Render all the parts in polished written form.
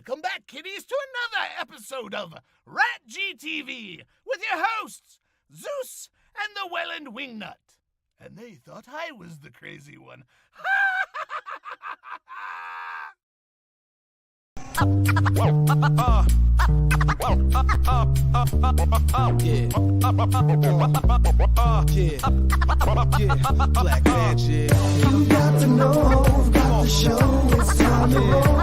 Welcome back, kiddies, to another episode of RatG TV with your hosts, Zeus and The Wellandwingnut. And they thought I was the crazy one. Black magic. You got to know, got to show, it's time to roll.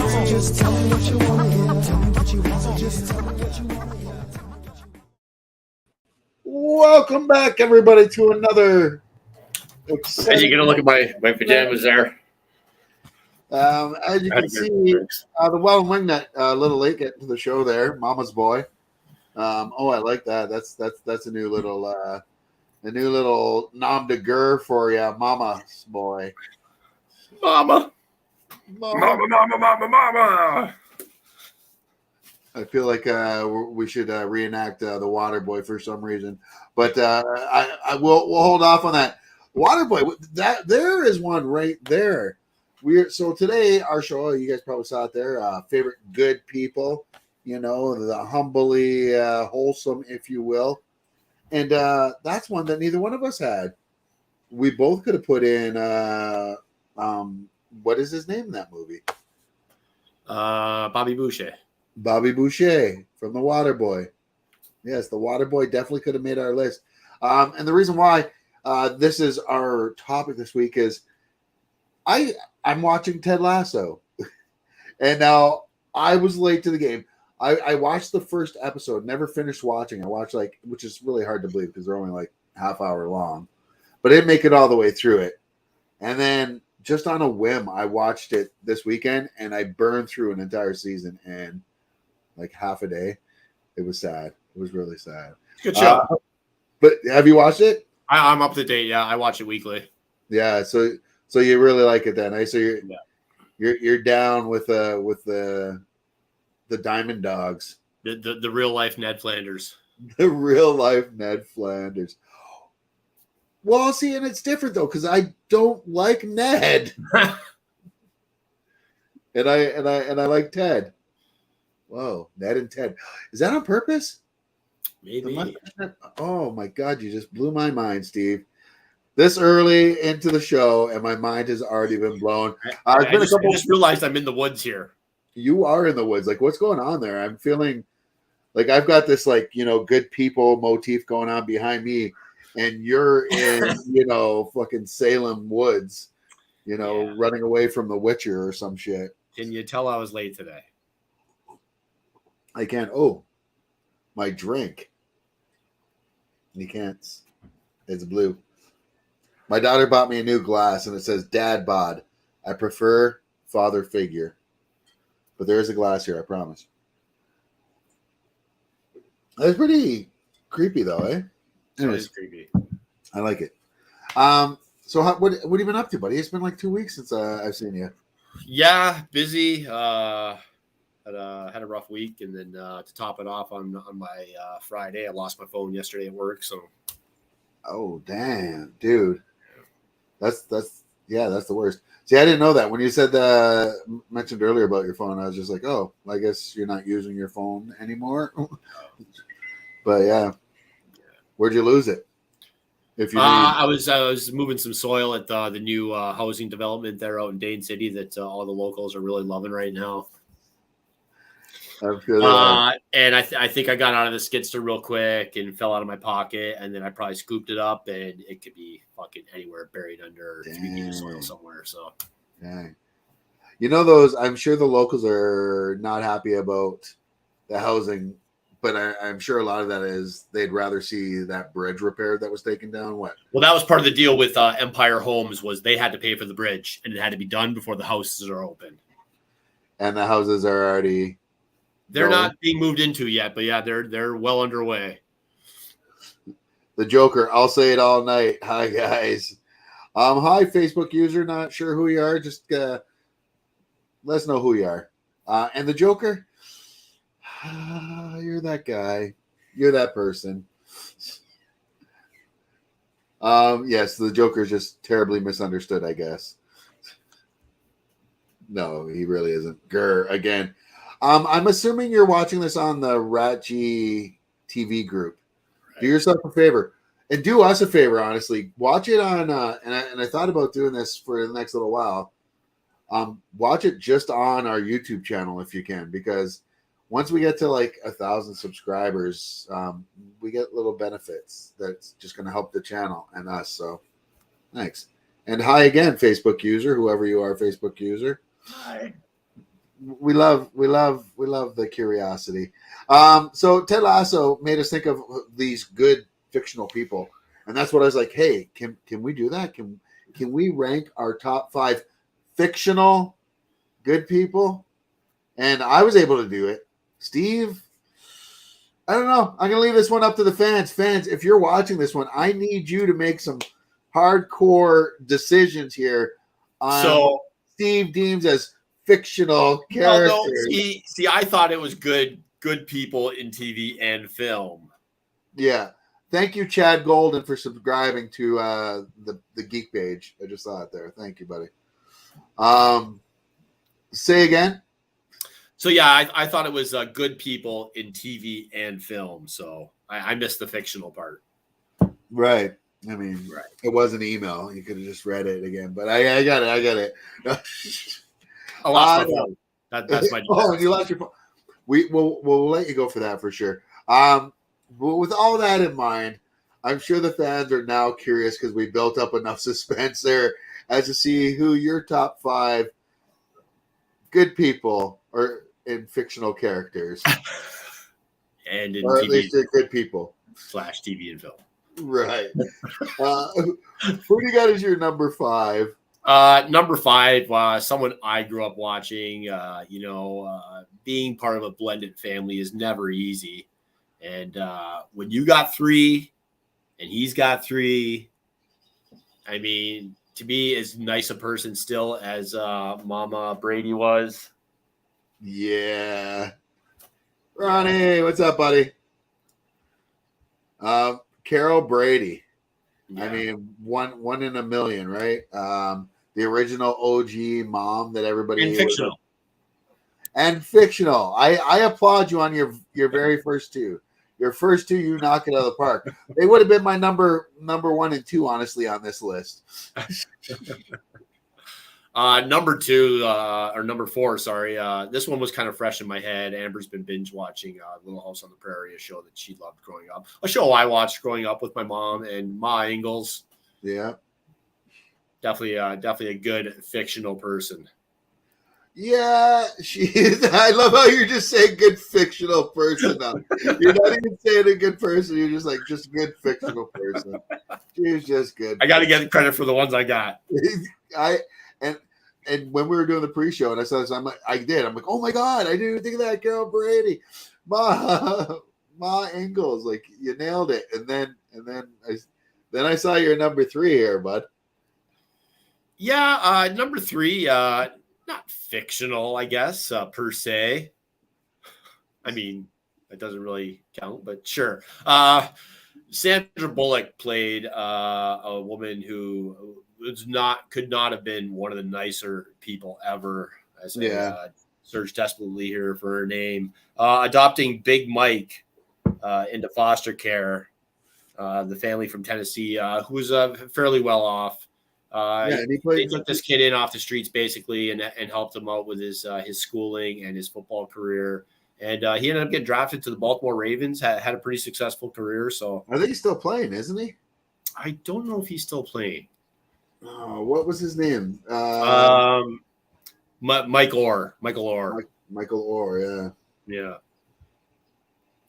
So just tell me what you want to hear. Tell me what you want, so just tell me what you want to hear. Welcome back, everybody, to another Are you gonna look at my pajamas there? As you can see, the Wellandwingnut a little late getting to the show there. Mama's boy. Oh, I like that. That's a new little nom de guerre for you, Mama's boy. Mama. I feel like we should reenact the Water Boy for some reason, but I will. We'll hold off on that. Water Boy. That there is one right there. So today our show, you guys probably saw it there. Favorite good people, the humbly wholesome, if you will, and that's one that neither one of us had. We both could have put in. What is his name in that movie? Bobby Boucher. Bobby Boucher from The Water Boy. Yes, The Water Boy definitely could have made our list. And the reason why this is our topic this week is I'm watching Ted Lasso. And now I was late to the game. I watched the first episode, never finished watching. I watched which is really hard to believe because they're only like half hour long. But I didn't make it all the way through it. And then just on a whim, I watched it this weekend and I burned through an entire season in like half a day. It was sad. It was really sad. Good show. But have you watched it? I'm up to date. Yeah, I watch it weekly. Yeah, so you really like it then. So you're down with the Diamond Dogs. The real life Ned Flanders. The real life Ned Flanders. Well, see, and it's different though because I don't like Ned, and I like Ted. Whoa, Ned and Ted. Is that on purpose? Maybe. Oh my God, you just blew my mind, Steve. This early into the show, and my mind has already been blown. I just realized I'm in the woods here. You are in the woods. Like, what's going on there? I'm feeling like I've got this, good people motif going on behind me, and you're in, fucking Salem woods, running away from the Witcher or some shit. Can you tell I was late today? I can't. Oh, my drink. You can't. It's blue. My daughter bought me a new glass, and it says Dad Bod. I prefer father figure. But there is a glass here, I promise. That's pretty creepy, though, eh? Anyways, it is creepy. I like it. So what have you been up to, buddy? It's been like 2 weeks since I've seen you. Yeah, busy. Had a rough week, and then to top it off on my Friday, I lost my phone yesterday at work. So, oh damn, dude, that's the worst. See, I didn't know that when you said mentioned earlier about your phone. I was just like, oh, I guess you're not using your phone anymore. But yeah, where'd you lose it? If you I was moving some soil at the new housing development there out in Dane City that all the locals are really loving right now. And I think I got out of the skidster real quick and fell out of my pocket, and then I probably scooped it up, and it could be fucking anywhere buried under 3 feet of soil somewhere. So, dang. Those. I'm sure the locals are not happy about the housing, but I'm sure a lot of that is they'd rather see that bridge repaired that was taken down. What? Well, that was part of the deal with Empire Homes was they had to pay for the bridge, and it had to be done before the houses are open. And the houses are already. They're not being moved into yet, but yeah, they're well underway. The Joker, I'll say it all night. Hi guys. Hi Facebook user, not sure who you are. Just let us know who you are. And the Joker, you're that guy. You're that person. Yes, the Joker is just terribly misunderstood, I guess. No, he really isn't. Grr, again. I'm assuming you're watching this on the RatG TV group. Right. Do yourself a favor and do us a favor. Honestly, watch it on. And I thought about doing this for the next little while. Watch it just on our YouTube channel if you can, because once we get to like 1,000 subscribers, we get little benefits that's just going to help the channel and us. So thanks. And hi again, Facebook user, whoever you are, Facebook user. Hi. We love the curiosity. So Ted Lasso made us think of these good fictional people. And that's what I was like, hey, can we do that? Can we rank our top 5 fictional good people? And I was able to do it. Steve, I don't know. I'm going to leave this one up to the fans. Fans, if you're watching this one, I need you to make some hardcore decisions here on Steve deems as fictional characters. No, see, I thought it was good people in TV and film. Yeah. Thank you, Chad Golden, for subscribing to the Geek page. I just saw it there. Thank you, buddy. Say again. So yeah, I thought it was good people in TV and film. So I missed the fictional part. Right. I mean, right. It was an email. You could have just read it again, but I got it. I lost my phone. That's my. Oh, you lost your phone. We'll let you go for that for sure. But with all that in mind, I'm sure the fans are now curious because we built up enough suspense there as to see who your top 5 good people are in fictional characters, and in or at TV least they're good people / TV and film. Right. Who do you got as your number 5? Number 5, someone I grew up watching. Being part of a blended family is never easy. And when you got 3 and he's got 3, I mean, to be as nice a person still as Mama Brady was. Yeah. Ronnie, what's up, buddy? Carol Brady. Yeah. I mean, one in a million, right? The original OG mom that everybody and fictional. And fictional. I applaud you on your very first 2. Your first 2, you knock it out of the park. They would have been my number 1 and 2, honestly, on this list. Number 2 or number 4, sorry. This one was kind of fresh in my head. Amber's been binge watching Little House on the Prairie, a show that she loved growing up. A show I watched growing up with my mom and Ma Ingalls. Yeah, definitely a good fictional person. Yeah, she is. I love how you're just saying good fictional person now. You're not even saying a good person. You're just like, just good fictional person. She's just good. I got to get credit for the ones I got. And when we were doing the pre-show and I saw this, I'm like, oh my God, I didn't even think of that. Carol Brady, Ma Ingalls, like you nailed it. And then I saw your number 3 here, bud. Yeah, number 3, not fictional, I guess, per se. I mean, that doesn't really count, but sure. Sandra Bullock played a woman who could not have been one of the nicer people ever. As I search desperately here for her name, adopting Big Mike into foster care, the family from Tennessee, who was fairly well off. They took this kid in off the streets basically and helped him out with his schooling and his football career. And he ended up getting drafted to the Baltimore Ravens, had a pretty successful career. So I think he's still playing, isn't he? I don't know if he's still playing. Oh, what was his name? Michael Orr. Michael Orr, yeah. Yeah.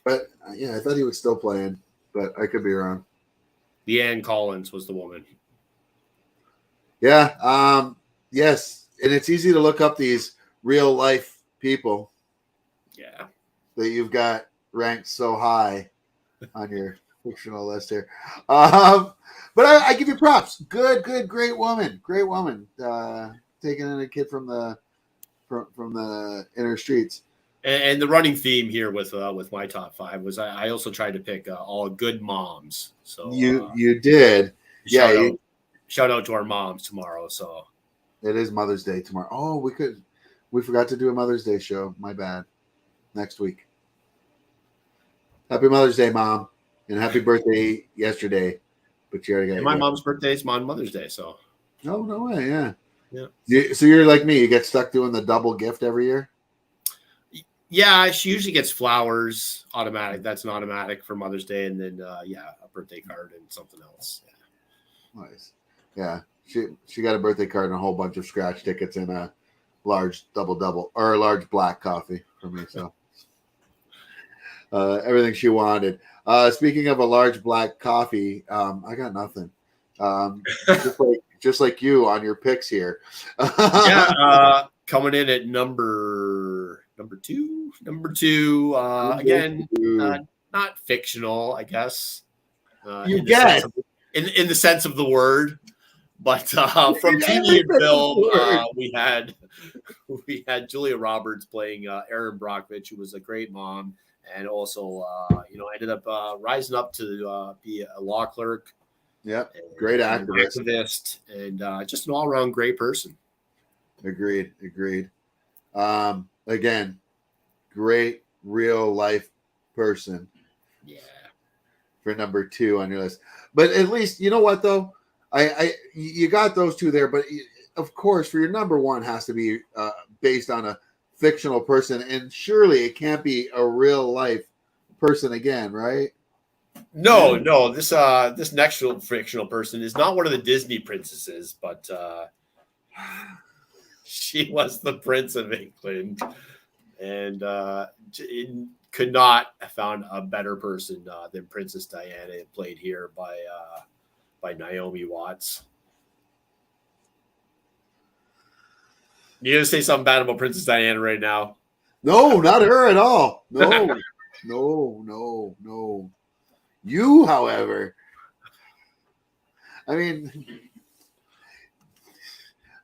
But I thought he was still playing, but I could be wrong. Leanne Collins was the woman. Yeah. Yes. And it's easy to look up these real life people. Yeah. That you've got ranked so high on your fictional list here. But I give you props. Good, great woman. Great woman. Taking in a kid from the inner streets. And the running theme here with my top 5 was I also tried to pick all good moms. So you did. Shout out to our moms tomorrow. So it is Mother's Day tomorrow. Oh, we forgot to do a Mother's Day show. My bad. next week. Happy Mother's Day, Mom, and happy birthday yesterday. But you already got And my mom's birthday is on Mother's Day, so. Oh, no way, yeah. Yeah. So you're like me. You get stuck doing the double gift every year? Yeah, she usually gets flowers automatic. That's an automatic for Mother's Day, and then a birthday card and something else. Yeah. Nice. Yeah, she got a birthday card and a whole bunch of scratch tickets and a large double or a large black coffee for me. So everything she wanted. Speaking of a large black coffee, I got nothing. Just like you on your picks here. Coming in at number two. Again, not fictional, I guess. In the sense of the word, but from TV and film, we had Julia Roberts playing Erin Brockovich, who was a great mom, and also ended up rising up to be a law clerk. Yeah, great activist, and just an all-around great person. Agreed. Again, great real life person. Yeah. For number 2 on your list, but at least you know what though, you got those two there, but of course for your number 1 has to be based on a fictional person, and surely it can't be a real life person again, right? No. This next fictional person is not one of the Disney princesses, but she was the Prince of England, and could not have found a better person than Princess Diana, played here by Naomi Watts. You gonna say something bad about Princess Diana right now? No, not her at all. No. You, however, I mean,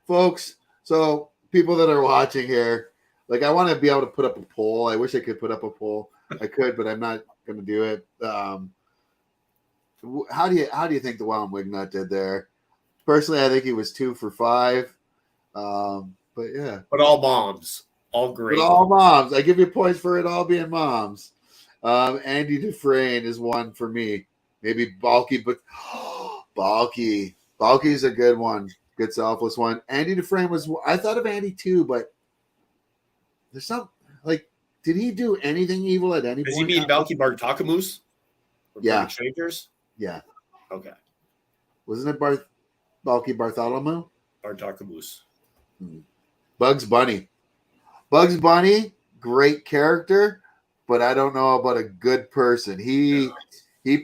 folks, so people that are watching here, like, I want to be able to put up a poll. I wish I could put up a poll. I could, but I'm not going to do it. How do you think the Wellandwingnut did there? Personally, I think he was 2 for 5. But yeah. But all moms, all great. But all moms. I give you points for it all being moms. Andy Dufresne is 1 for me. Maybe Balky, but Balky's a good one. Good selfless one. Andy Dufresne was. I thought of Andy too, but there's some did he do anything evil at any point? Does he mean Balky Bartakamoose? Yeah. Strangers? Yeah. Okay. Wasn't it Balky Bartholomew? Bartakamoose. Bugs Bunny. Bugs Bunny, great character, but I don't know about a good person. He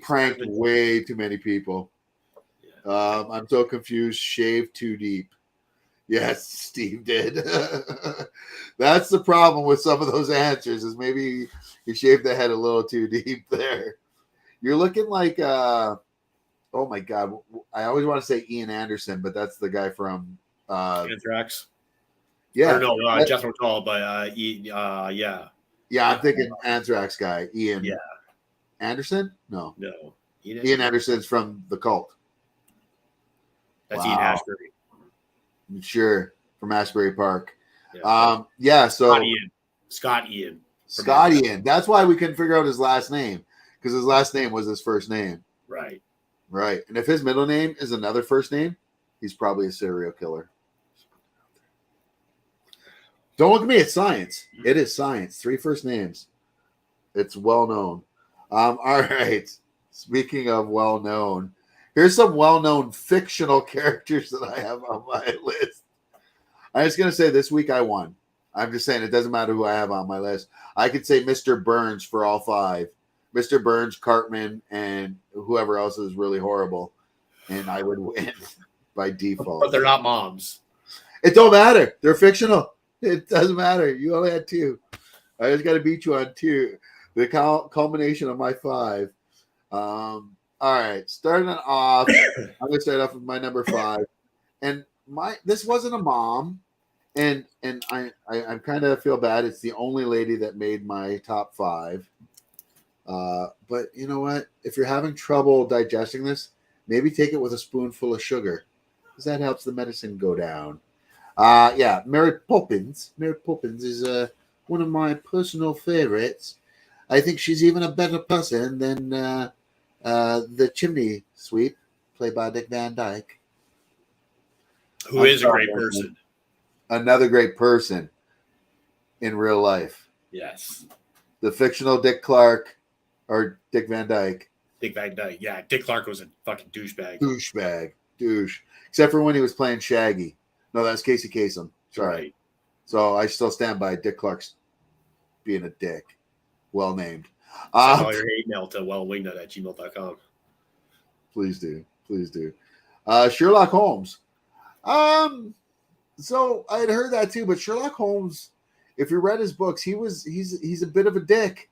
pranked way too many people. Yeah. I'm so confused. Shaved too deep. Yes, Steve did. That's the problem with some of those answers, is maybe he shaved the head a little too deep there. You're looking like, oh my God, I always want to say Ian Anderson, but that's the guy from Anthrax. Yeah. Or no, Jethro Tull, but yeah. Yeah, I'm thinking Anthrax guy, Ian. Yeah. Anderson? No. Ian Anderson's from The Cult. That's Ian Ashbury. Sure, from Asbury Park. Yeah. So Scott Ian. That's why we couldn't figure out his last name, because his last name was his first name. Right. And if his middle name is another first name, he's probably a serial killer. Don't look at me. It's science. It is science. 3 first names. It's well known. All right. Speaking of well known, here's some well-known fictional characters that I have on my list. I'm just going to say this week I won. I'm just saying it doesn't matter who I have on my list. I could say Mr. Burns for all 5. Mr. Burns, Cartman, and whoever else is really horrible. And I would win by default. But they're not moms. It don't matter. They're fictional. It doesn't matter. You only had 2. I just got to beat you on 2. The culmination of my 5. All right, starting off, I'm going to start off with my number 5, and this wasn't a mom, and I kind of feel bad. It's the only lady that made my top 5, but you know what? If you're having trouble digesting this, maybe take it with a spoonful of sugar, because that helps the medicine go down. Mary Poppins. Mary Poppins is one of my personal favorites. I think she's even a better person than the chimney sweep, played by Dick Van Dyke. Who is a great person. Another great person in real life. Yes. The fictional Dick Clark or Dick Van Dyke. Dick Van Dyke. Yeah, Dick Clark was a fucking douchebag. Douche. Except for when he was playing Shaggy. No, that's Casey Kasem. Sorry. Right. So I still stand by Dick Clark's being a dick. Well named. Send all your hate mail to wellandwingnut@gmail.com. Please do. Sherlock Holmes. So I had heard that too, but Sherlock Holmes, if you read his books, he's a bit of a dick.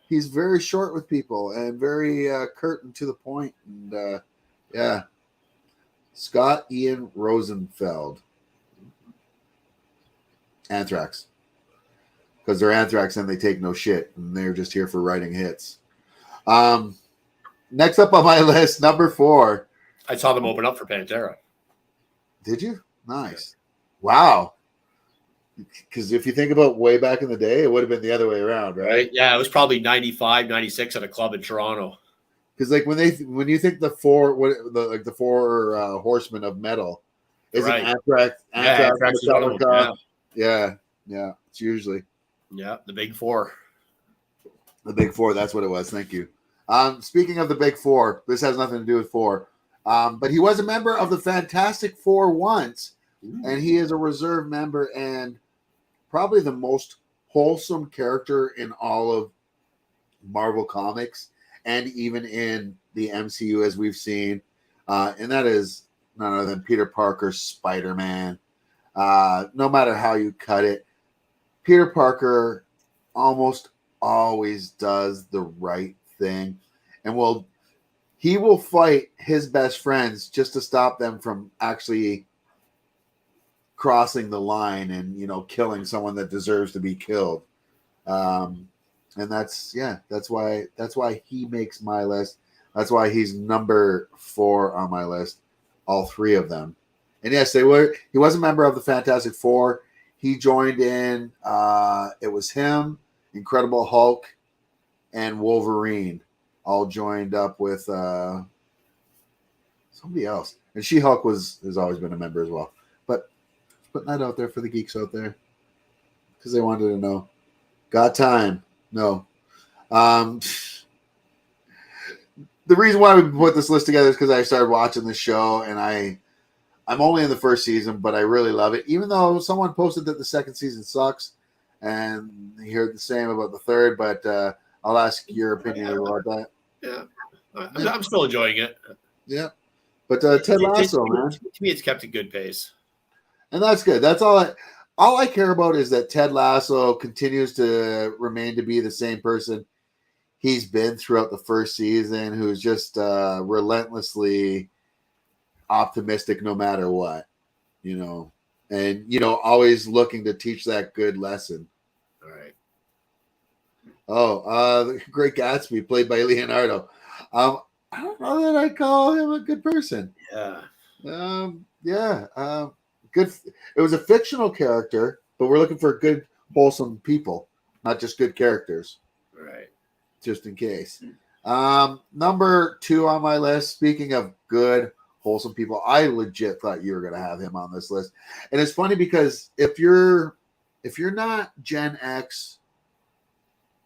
He's very short with people and very curt and to the point. And yeah. Scott Ian Rosenfeld. Anthrax. Because they're Anthrax and they take no shit. And they're just here for writing hits. Next up on my list, number 4. I saw them open up for Pantera. Did you? Nice. Wow. Because if you think about way back in the day, it would have been the other way around, right? Yeah, it was probably 95, 96 at a club in Toronto. Because like when you think the four horsemen of metal, isn't Right. Anthrax Anthrax is one of them, Metallica? Yeah. It's usually the big 4. the big 4. That's what it was. Thank you. Speaking of the big 4, this has nothing to do with 4. But he was a member of the Fantastic Four once, and he is a reserve member and probably the most wholesome character in all of Marvel Comics and even in the MCU as we've seen. And that is none other than Peter Parker's Spider-Man. No matter how you cut it, Peter Parker almost always does the right thing. And he will fight his best friends just to stop them from actually crossing the line and, killing someone that deserves to be killed. And that's why he makes my list. That's why he's number 4 on my list. All 3 of them. And yes, he was a member of the Fantastic Four. He joined in, it was him, Incredible Hulk, and Wolverine all joined up with somebody else. And She-Hulk has always been a member as well. But putting that out there for the geeks out there because they wanted to know. Got time? No. The reason why we put this list together is because I started watching the show, and I'm only in the first season, but I really love it. Even though someone posted that the second season sucks, and you heard the same about the third, but I'll ask your opinion about that. Yeah, I'm still enjoying it. Yeah, but Ted Lasso, man. To me, it's kept a good pace, and that's good. That's all I care about is that Ted Lasso continues to remain to be the same person he's been throughout the first season, who's just relentlessly optimistic no matter what, and always looking to teach that good lesson. All right. The Great Gatsby, played by Leonardo. I don't know that I call him a good person. Yeah. Good. It was a fictional character, but we're looking for good, wholesome people, not just good characters. Right. Just in case. Number 2 on my list. Speaking of good, wholesome people, I legit thought you were going to have him on this list. And it's funny because if you're not Gen X,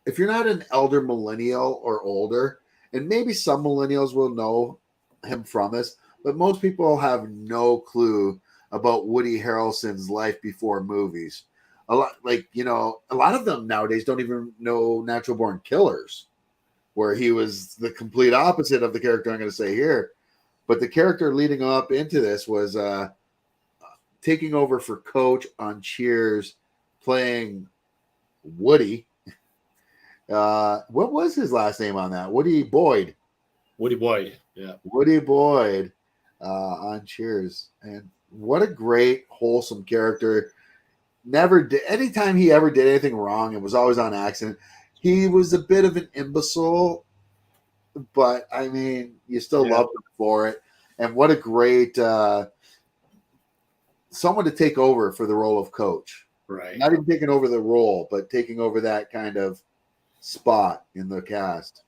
if you're not an elder millennial or older, and maybe some millennials will know him from this, but most people have no clue about Woody Harrelson's life before movies. A lot of them nowadays don't even know Natural Born Killers, where he was the complete opposite of the character I'm going to say here. But the character leading up into this was taking over for Coach on Cheers, playing Woody. What was his last name on that? Woody Boyd. Yeah. Woody Boyd on Cheers. And what a great, wholesome character. Never did, anytime he ever did anything wrong, it was always on accident. He was a bit of an imbecile, but I mean, you still loved him for it. And what a great someone to take over for the role of Coach. Right. Not even taking over the role, but taking over that kind of spot in the cast.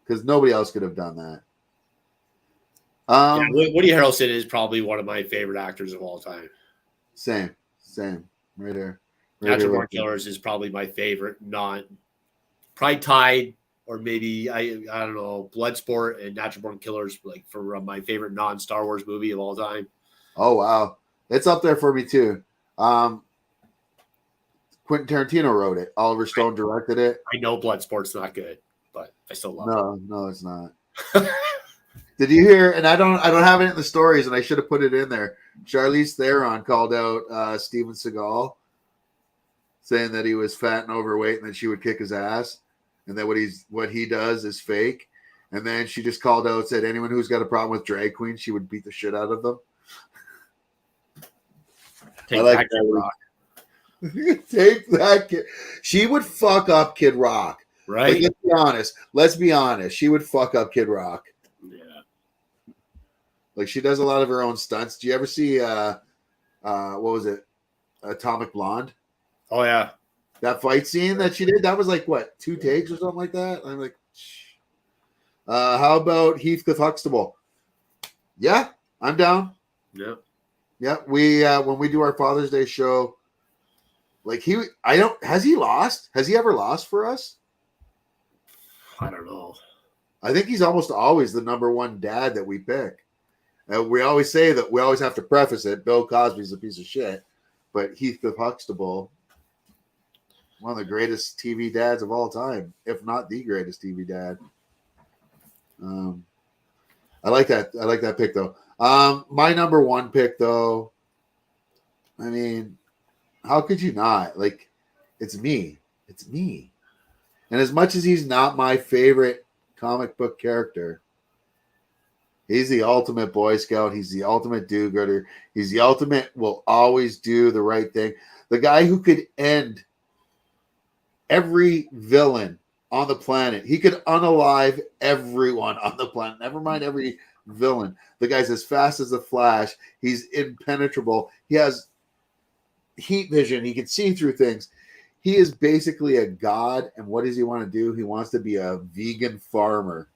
Because nobody else could have done that. Woody Harrelson is probably one of my favorite actors of all time. Same. Right there. Natural Born Killers is probably my favorite. Probably tied, or maybe I don't know. Bloodsport and Natural Born Killers, like for my favorite non-Star Wars movie of all time. Oh wow, it's up there for me too. Quentin Tarantino wrote it. Oliver Stone directed it. I know Bloodsport's not good, but I still love it. No, it's not. Did you hear? And I don't have it in the stories, and I should have put it in there. Charlize Theron called out Steven Seagal, saying that he was fat and overweight, and that she would kick his ass, and that what he does is fake. And then she just called out, said anyone who's got a problem with drag queens, she would beat the shit out of them. Take that, Kid Rock. Take that kid. She would fuck up Kid Rock, right? Like, let's be honest. She would fuck up Kid Rock. Yeah. Like she does a lot of her own stunts. Do you ever see what was it? Atomic Blonde? Oh yeah. That fight scene that she did, that was like what, 2 takes or something like that? I'm like, how about Heathcliff Huxtable? Yeah, I'm down. Yeah. Yeah. We when we do our Father's Day show, like has he lost? Has he ever lost for us? I don't know. I think he's almost always the number one dad that we pick. We always say that we always have to preface it. Bill Cosby's a piece of shit, but Heathcliff Huxtable, one of the greatest TV dads of all time, if not the greatest TV dad. I like that. I like that pick though. My number one pick though. I mean, how could you not? Like, it's me. It's me. And as much as he's not my favorite comic book character, he's the ultimate Boy Scout. He's the ultimate do-gooder. He's the ultimate will always do the right thing. The guy who could end every villain on the planet. He could unalive everyone on the planet. Never mind every villain. The guy's as fast as the Flash. He's impenetrable. He has heat vision. He can see through things. He is basically a god. And what does he want to do? He wants to be a vegan farmer.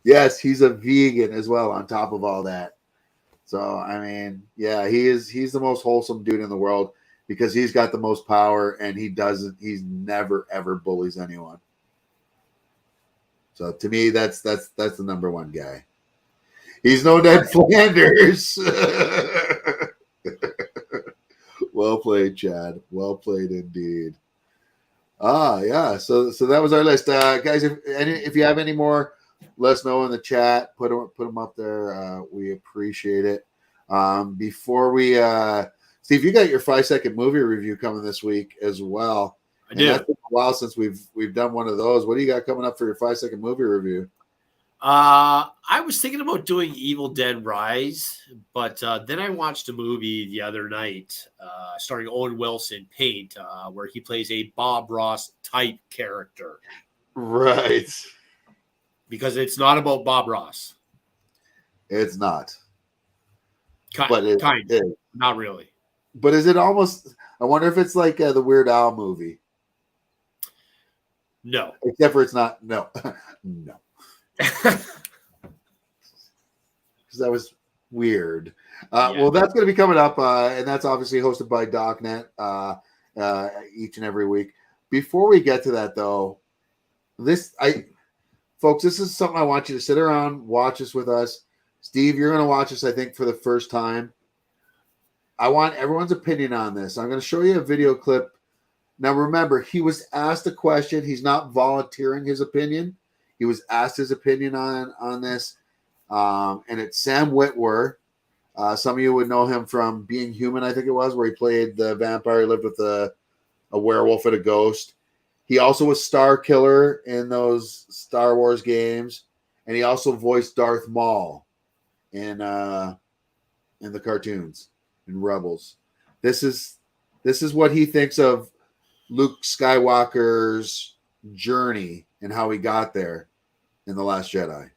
Yes, he's a vegan as well on top of all that. So, I mean, yeah, he's the most wholesome dude in the world because he's got the most power and he's never ever bullies anyone. So to me, that's the number one guy. He's no Ned Flanders. Well played, Chad. Well played indeed. Yeah. So that was our list, guys. If you have any more, let us know in the chat. Put them up there. We appreciate it. Before we, Steve, you got your 5-second movie review coming this week as well. I did. It's been a while since we've done one of those. What do you got coming up for your 5-second movie review? I was thinking about doing Evil Dead Rise, but then I watched a movie the other night starring Owen Wilson, Paint, where he plays a Bob Ross type character. Right. Because it's not about Bob Ross. It's not. Kind of. Not really. But is it almost? I wonder if it's like the Weird Al movie. No. Except for it's not. No. No. Because that was weird. Yeah. Well, that's going to be coming up, and that's obviously hosted by DocNet each and every week. Before we get to that, though, folks, this is something I want you to sit around, watch this with us. Steve, you're going to watch this, I think, for the first time. I want everyone's opinion on this. I'm going to show you a video clip. Now, remember, he was asked a question. He's not volunteering his opinion. He was asked his opinion on this, and it's Sam Witwer. Some of you would know him from Being Human, I think it was, where he played the vampire, lived with a werewolf and a ghost. He also was Star Killer in those Star Wars games, and he also voiced Darth Maul in the cartoons in Rebels. This is what he thinks of Luke Skywalker's journey and how he got there in The Last Jedi.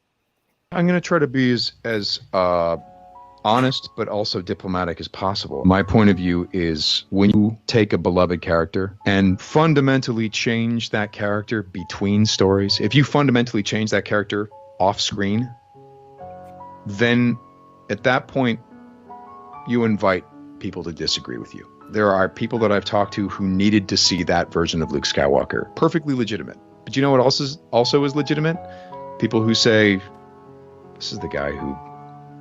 I'm going to try to be as honest but also diplomatic as possible. My point of view is when you take a beloved character and fundamentally change that character between stories, if you fundamentally change that character off screen, then at that point you invite people to disagree with you. There are people that I've talked to who needed to see that version of Luke Skywalker. Perfectly legitimate. But you know what also is legitimate? People who say, this is the guy who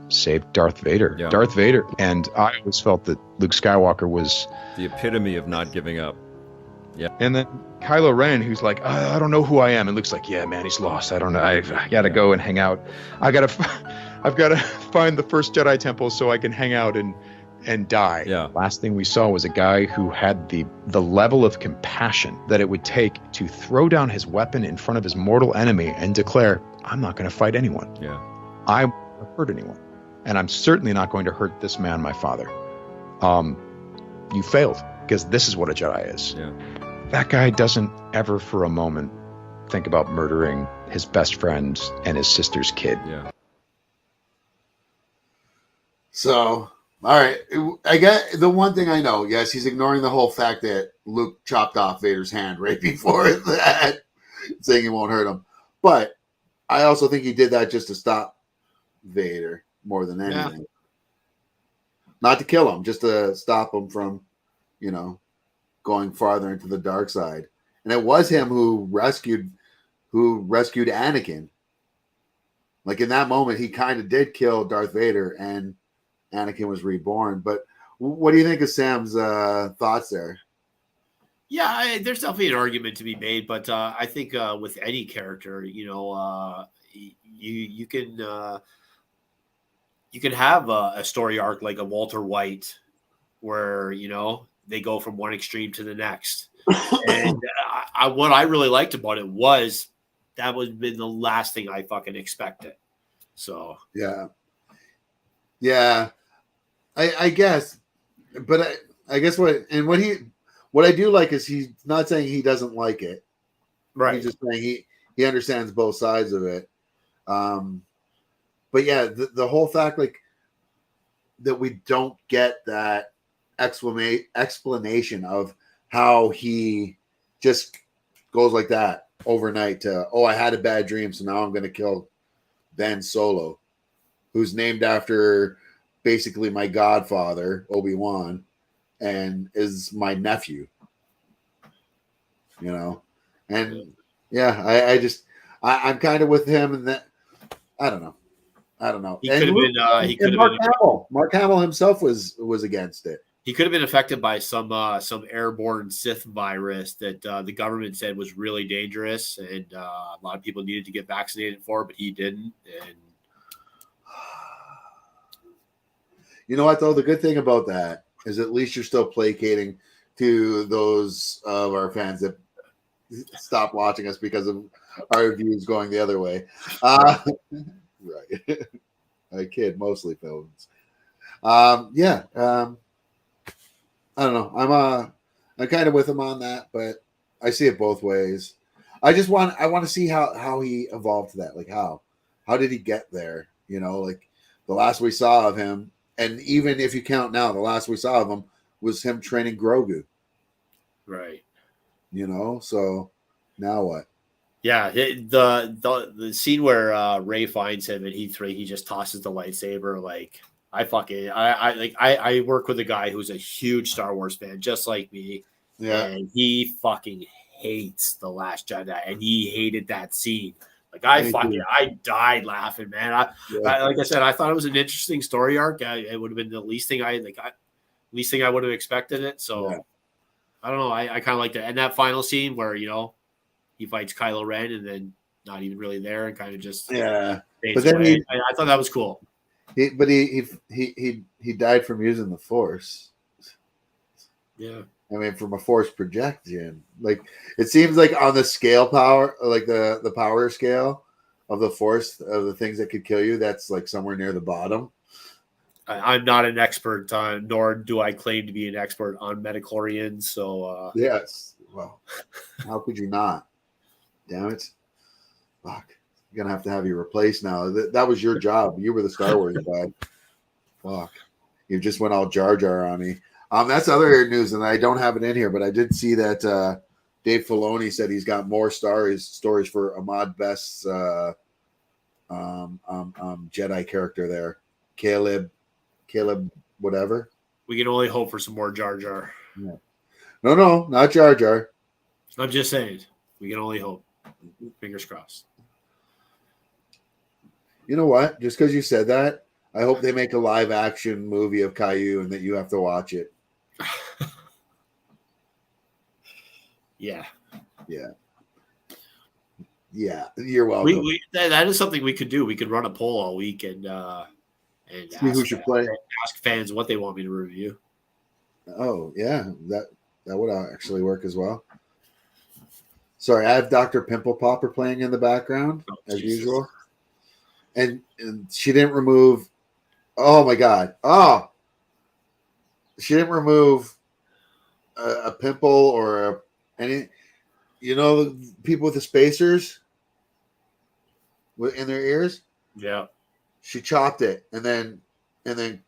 saved Darth Vader. Yeah. Darth Vader. And I always felt that Luke Skywalker was the epitome of not giving up. Yeah. And then Kylo Ren, who's like, I don't know who I am. And Luke's like, yeah, man, he's lost. I don't know. I got to go and hang out. I've got to find the first Jedi temple so I can hang out and die. Yeah. Last thing we saw was a guy who had the level of compassion that it would take to throw down his weapon in front of his mortal enemy and declare, I'm not going to fight anyone. Yeah. I won't hurt anyone. And I'm certainly not going to hurt this man, my father. You failed, because this is what a Jedi is. Yeah. That guy doesn't ever for a moment think about murdering his best friend and his sister's kid. Yeah. So, all right. I get the one thing I know. Yes, he's ignoring the whole fact that Luke chopped off Vader's hand right before that, saying he won't hurt him. But I also think he did that just to stop Vader more than anything. Yeah. Not to kill him, just to stop him from, going farther into the dark side. And it was him who rescued Anakin. Like in that moment, he kind of did kill Darth Vader, and Anakin was reborn. But what do you think of Sam's thoughts there? Yeah, there's definitely an argument to be made, but I think with any character, you can have a story arc like a Walter White, where they go from one extreme to the next. And what I really liked about it was that would have been the last thing I fucking expected. So yeah, I guess, but I guess what I do like is he's not saying he doesn't like it, right? He's just saying he understands both sides of it. But yeah, the whole fact like that we don't get that explanation of how he just goes like that overnight to, I had a bad dream, so now I'm going to kill Ben Solo, who's named after basically my godfather, Obi-Wan, and is my nephew. And yeah, I'm kind of with him in that. I don't know. He could have been. He could have been. Mark Hamill himself was against it. He could have been affected by some airborne Sith virus that the government said was really dangerous, and a lot of people needed to get vaccinated for, but he didn't. And you know what, though? The good thing about that is at least you're still placating to those of our fans that stop watching us because of our views going the other way. Right. I kid, mostly films. I don't know. I'm kind of with him on that, but I see it both ways. I want to see how he evolved to that. Like how did he get there? Like the last we saw of him, and even if you count now, the last we saw of him was him training Grogu. Right. So now what? Yeah, the scene where Rey finds him and he just tosses the lightsaber. Like I work with a guy who's a huge Star Wars fan, just like me. Yeah, and he fucking hates The Last Jedi, and he hated that scene. Like I died laughing, man. Like I said, I thought it was an interesting story arc. It would have been the least thing I would have expected it. So yeah. I don't know. I kind of liked it, and that final scene where he fights Kylo Ren and then not even really there and kind of just but then away. I thought that was cool. He died from using the Force. Yeah. I mean, from a Force projection. Like it seems like on the scale power, like the power scale of the Force of the things that could kill you, that's like somewhere near the bottom. I'm not an expert nor do I claim to be an expert on midichlorians. So yes. Well, how could you not? Damn it. Fuck. You're going to have you replaced now. That was your job. You were the Star Wars guy. Fuck. You just went all Jar Jar on me. That's other news, and I don't have it in here, but I did see that Dave Filoni said he's got more stories for Ahmad Best's Jedi character there. Caleb, whatever. We can only hope for some more Jar Jar. Yeah. No, not Jar Jar. I'm just saying. We can only hope. Fingers crossed. You know what? Just because you said that, I hope they make a live action movie of Caillou and that you have to watch it. Yeah. You're welcome. That is something we could do. We could run a poll all week and See who should play. Ask fans what they want me to review. Oh yeah, that would actually work as well. Sorry, I have Dr. Pimple Popper playing in the background as usual, and she didn't remove. Oh my god! Oh, she didn't remove a pimple or any. You know, people with the spacers in their ears. Yeah. She chopped it and then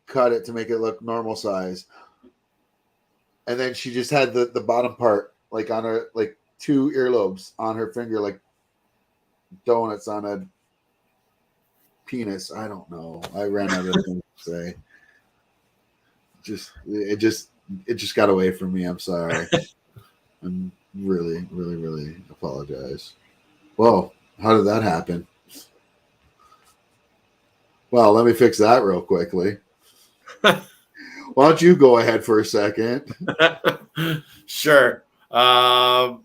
cut it to make it look normal size. And then she just had the bottom part like on her, like 2 earlobes on her finger, like donuts on a penis. I don't know. I ran out of things to say. It just got away from me. I'm sorry. I'm really, really, really apologize. Whoa, how did that happen? Well, let me fix that real quickly. Why don't you go ahead for a second? Sure. What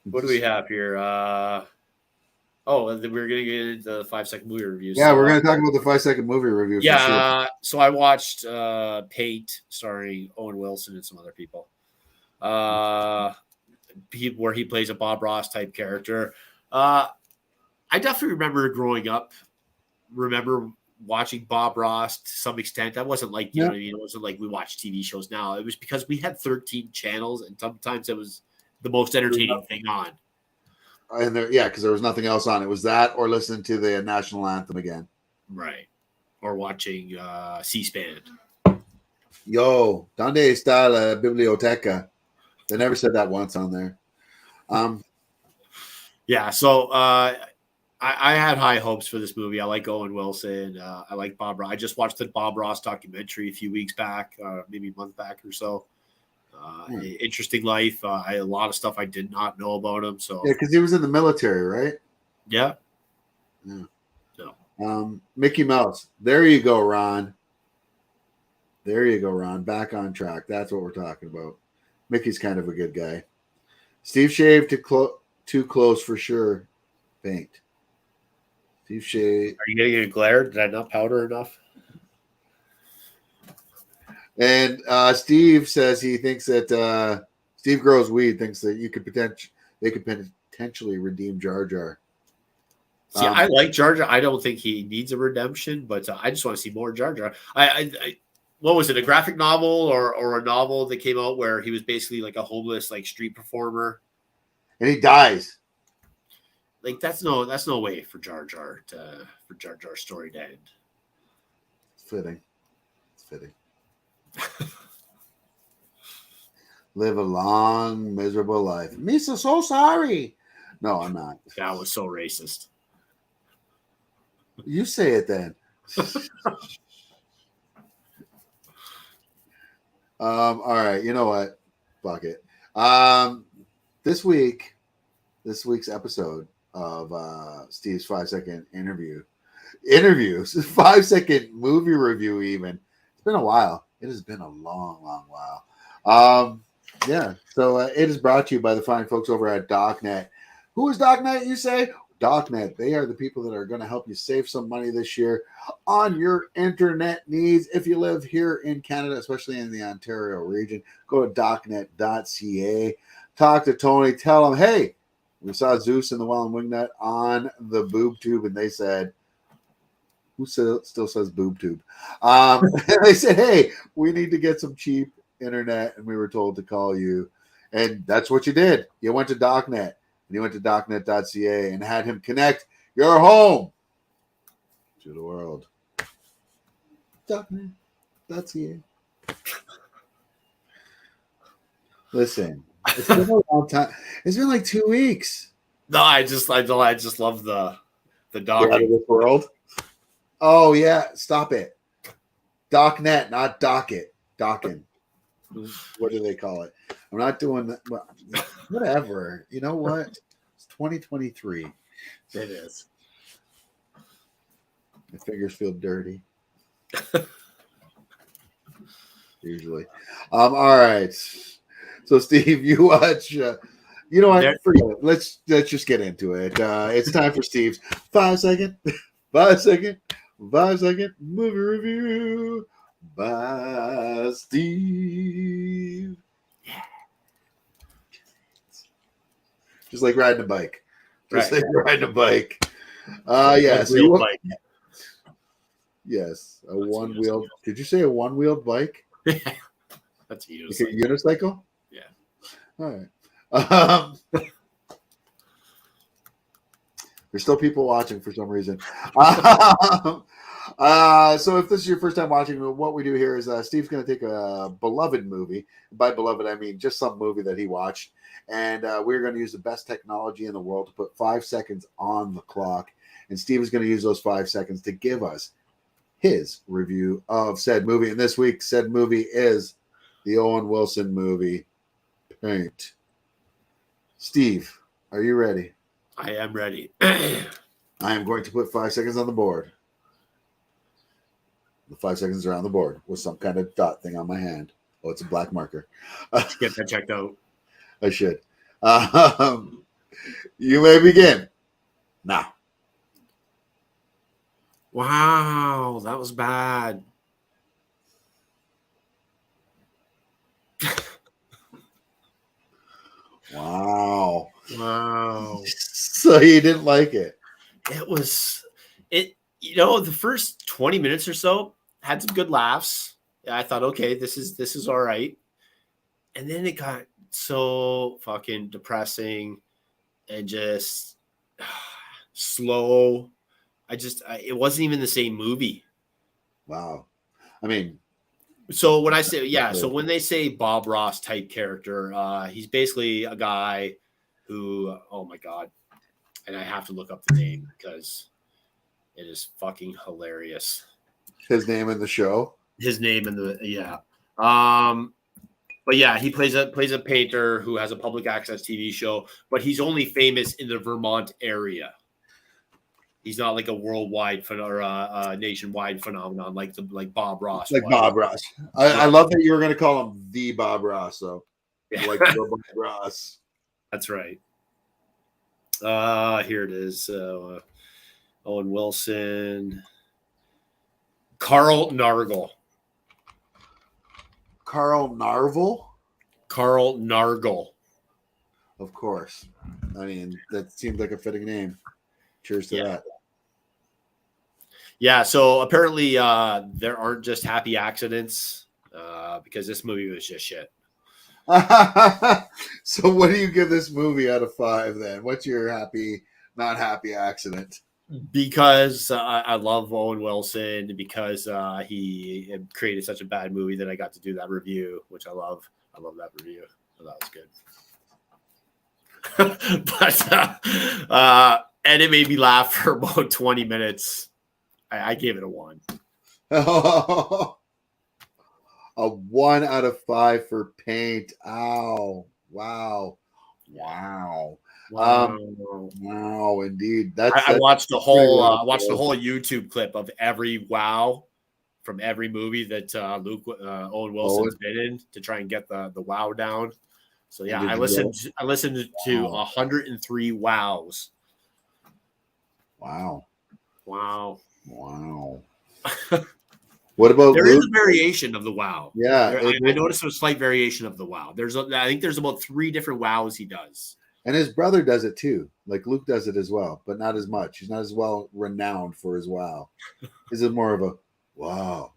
do we have here? We're going to get into the 5-second movie review. Yeah, we're going to talk about the 5-second movie review. Yeah, for sure. So I watched Pate, starring Owen Wilson and some other people. Where he plays a Bob Ross type character. I definitely remember watching Bob Ross to some extent. That wasn't like, you know what I mean? It wasn't like we watch TV shows now. It was because we had 13 channels and sometimes it was the most entertaining thing on. And because there was nothing else on. It was that or listening to the national anthem again. Right. Or watching C-SPAN. Yo, ¿dónde está la biblioteca? They never said that once on there. So I had high hopes for this movie. I like Owen Wilson. I like Bob Ross. I just watched the Bob Ross documentary a few weeks back, maybe a month back or so. Interesting life. A lot of stuff I did not know about him. So because he was in the military, right? Yeah. So, Mickey Mouse. There you go, Ron. Back on track. That's what we're talking about. Mickey's kind of a good guy. Steve shaved too close for sure. Paint. Steve shaved. Are you getting a glare? Did I not powder enough? And Steve says he thinks that Steve grows weed. Thinks that they could potentially redeem Jar Jar. See, I like Jar Jar. I don't think he needs a redemption, but I just want to see more Jar Jar. What was it? A graphic novel or a novel that came out where he was basically like a homeless like street performer, and he dies. Like that's no way for Jar Jar's story to end. It's fitting. Live a long, miserable life. Misa, so sorry. No, I'm not. That was so racist. You say it then. All right. You know what? Fuck it. This week's episode of Steve's 5-second interviews, 5-second movie review. Even it's been a while. It has been a long, long while. So it is brought to you by the fine folks over at DocNet. Who is DocNet, you say? DocNet. They are the people that are going to help you save some money this year on your internet needs. If you live here in Canada, especially in the Ontario region, go to docnet.ca. Talk to Tony. Tell him, hey, we saw Zeus and The Wellandwingnut on the boob tube, and they said, who still says boob tube? They said, hey, we need to get some cheap internet, and we were told to call you. And that's what you did. You went to DocNet, and you went to docnet.ca and had him connect your home to the world. DocNet. That's you. Listen, it's been a long time. It's been like 2 weeks. No, I just love the Get out of docking. this world. Oh yeah, stop it. DocNet, not docket. Docking. What do they call it? I'm not doing that. Well, whatever. You know what? It's 2023. It is. My fingers feel dirty. Usually. All right. So Steve, you watch. You know what? Forget it. Let's just get into it. It's time for Steve's 5 second movie review by Steve. Yeah. Just like riding a bike. Just Right. like riding a bike. Yes. Real bike. Yes. A one-wheeled. Did you say a one-wheeled bike? That's a Like a unicycle? Yeah. All right. There's still people watching for some reason. So if this is your first time watching, what we do here is Steve's going to take a beloved movie. By beloved, I mean just some movie that he watched. And we're going to use the best technology in the world to put 5 seconds on the clock. And Steve is going to use those 5 seconds to give us his review of said movie. And this week, said movie is the Owen Wilson movie, Paint. Steve, are you ready? I am ready. I am going to put 5 seconds on the board. The 5 seconds are on the board with some kind of dot thing on my hand. Oh, it's a black marker. Get that checked out. I should. You may begin now. Wow, that was bad. Wow. Wow. So you didn't like it? The first 20 minutes or so had some good laughs. I thought, okay, this is all right. And then it got so fucking depressing and just slow. It wasn't even the same movie. Wow. I mean, so when I say, so when they say Bob Ross type character, he's basically a guy who, oh my God. And I have to look up the name because it is fucking hilarious. his name in the show. His name in the, yeah. But yeah, he plays a painter who has a public access TV show, but he's only famous in the Vermont area. He's not like a worldwide or a nationwide phenomenon like Bob Ross. Like Bob Ross. I love that you were going to call him the Bob Ross, though. Yeah. Like the Bob Ross. That's right. Here it is. Owen Wilson. Carl Nargle. Carl Narvel? Carl Nargle. Of course. I mean, that seemed like a fitting name. Cheers to that. Yeah, so apparently there aren't just happy accidents because this movie was just shit. So what do you give this movie out of 5 then? What's your happy, not happy accident? Because I love Owen Wilson, because he created such a bad movie that I got to do that review, which I love. I love that review. So that was good. But and it made me laugh for about 20 minutes. I gave it a 1. A 1 out of 5 for Paint. Ow. Wow. Wow. Wow, indeed. I watched the whole YouTube clip of every wow from every movie that Owen Wilson's been in to try and get the wow down. So yeah, I listened to 103 wows. Wow. What about there Luke? Is a variation of the wow. Yeah, I noticed a slight variation of the wow. I think there's about 3 different wows he does. And his brother does it too. Like Luke does it as well, but not as much. He's not as well renowned for his wow. This is more of a wow,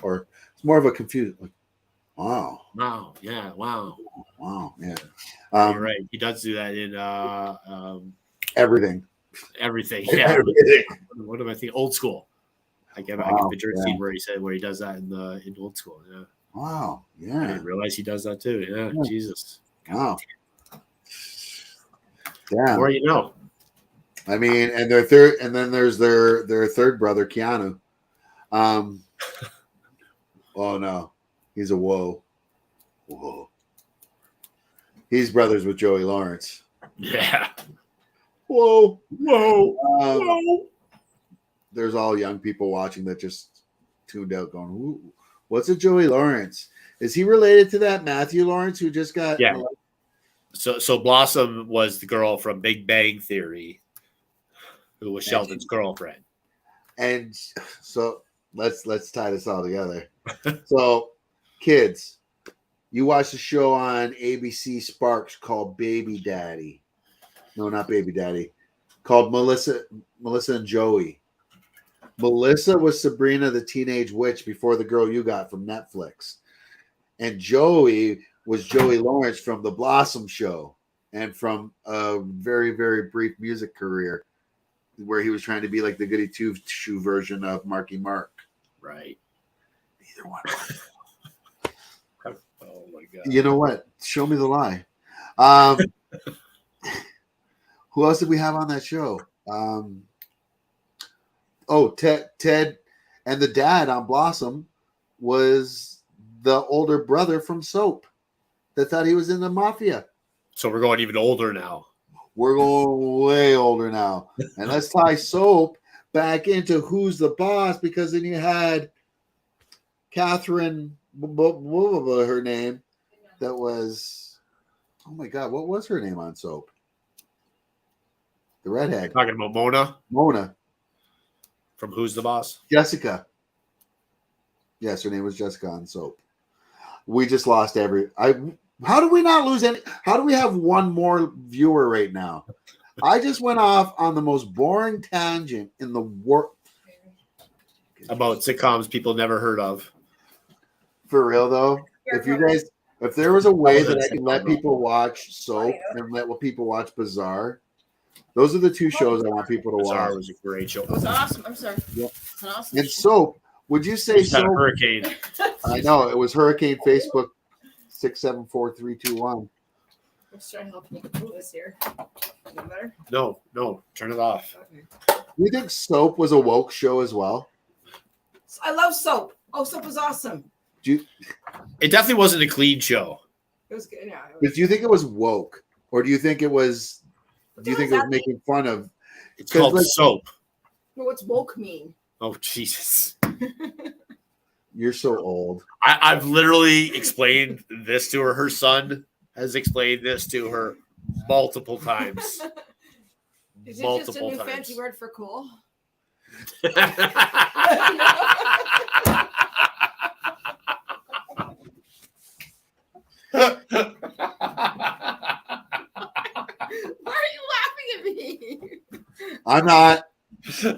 or it's more of a confused like wow, yeah. You're right. He does do that in everything. Yeah. Everything. What am I thinking? Old School. I can Wow, picture a yeah. scene where he does that in old school. Yeah. Wow. I Yeah. didn't realize he does that too. Yeah. Yeah. Jesus. Wow. The Damn. more you know. I mean, and their third, and then there's their third brother, Keanu. Oh no, he's a whoa. He's brothers with Joey Lawrence. Yeah. Whoa. Whoa. There's all young people watching that just tuned out, going, "Ooh, what's a Joey Lawrence? Is he related to that Matthew Lawrence who just got?" Yeah. So Blossom was the girl from Big Bang Theory, who was Sheldon's girlfriend. And so let's tie this all together. So, kids, you watched a show on ABC Sparks called Baby Daddy. No, not Baby Daddy. Called Melissa and Joey. Melissa was Sabrina the Teenage Witch before the girl you got from Netflix. And Joey was Joey Lawrence from The Blossom Show and from a very, very brief music career where he was trying to be like the Goody Two-Shoe version of Marky Mark. Right. Neither one. Oh my God. You know what? Show me the lie. Who else did we have on that show? Ted and the dad on Blossom was the older brother from Soap that thought he was in the mafia. So we're going even older now. We're going way older now. And let's tie Soap back into Who's the Boss, because then you had Catherine, her name, that was, oh my God, what was her name on Soap? The redhead. Talking about Mona. From Who's the Boss? Jessica. Yes, her name was Jessica on Soap. We just lost how do we not lose any? How do we have one more viewer right now? I just went off on the most boring tangent in the world. About sitcoms people never heard of. For real though, if there was a way that I could let people watch Soap and let people watch Bizarre, those are the two shows I want people to Bizarre watch. was a great show. It was awesome. I'm sorry. Yep. It's an awesome And Soap, would you say It's not a Soap? hurricane. I know it was Hurricane Facebook 674321. I'm just trying to help you move this here. Is that better? No, turn it off. Okay. Do you think Soap was a woke show as well? I love Soap. Oh, Soap was awesome. It definitely wasn't a clean show. It was good. Yeah. But do you think it was woke, or do you think it was? Do you think it was making fun of? It's called Soap. Well, what's woke mean? Oh, Jesus. You're so old. I've literally explained this to her. Her son has explained this to her multiple times. Is it just a new fancy word for cool? Why are you laughing at me? I'm not. I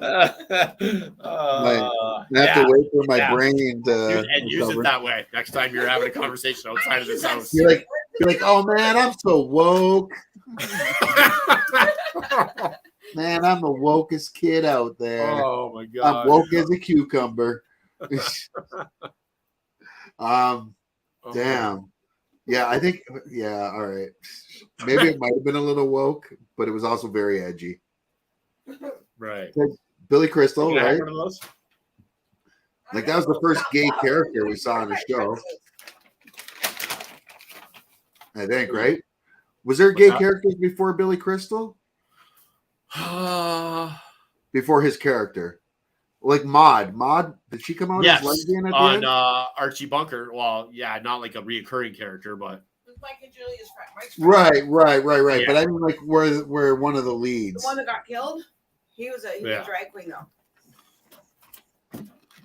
have to wait for my brain to. And use it that way next time you're having a conversation outside of this house. You're like, oh man, I'm so woke. Man, I'm the wokest kid out there. Oh my God. I'm woke as a cucumber. Damn. Yeah, I think. Yeah, all right. Maybe it might have been a little woke, but it was also very edgy. Right. Billy Crystal, right? One of those? Like that was the first gay character we saw on the show. I think, right? Was there gay characters before Billy Crystal? Before his character, like Maude. Maude, did she come out as lesbian at the end? On Archie Bunker. Well, yeah, not like a reoccurring character, but Mike and Julia's friend. Right. Yeah. But I mean, like, where one of the leads. The one that got killed. He was a drag queen though.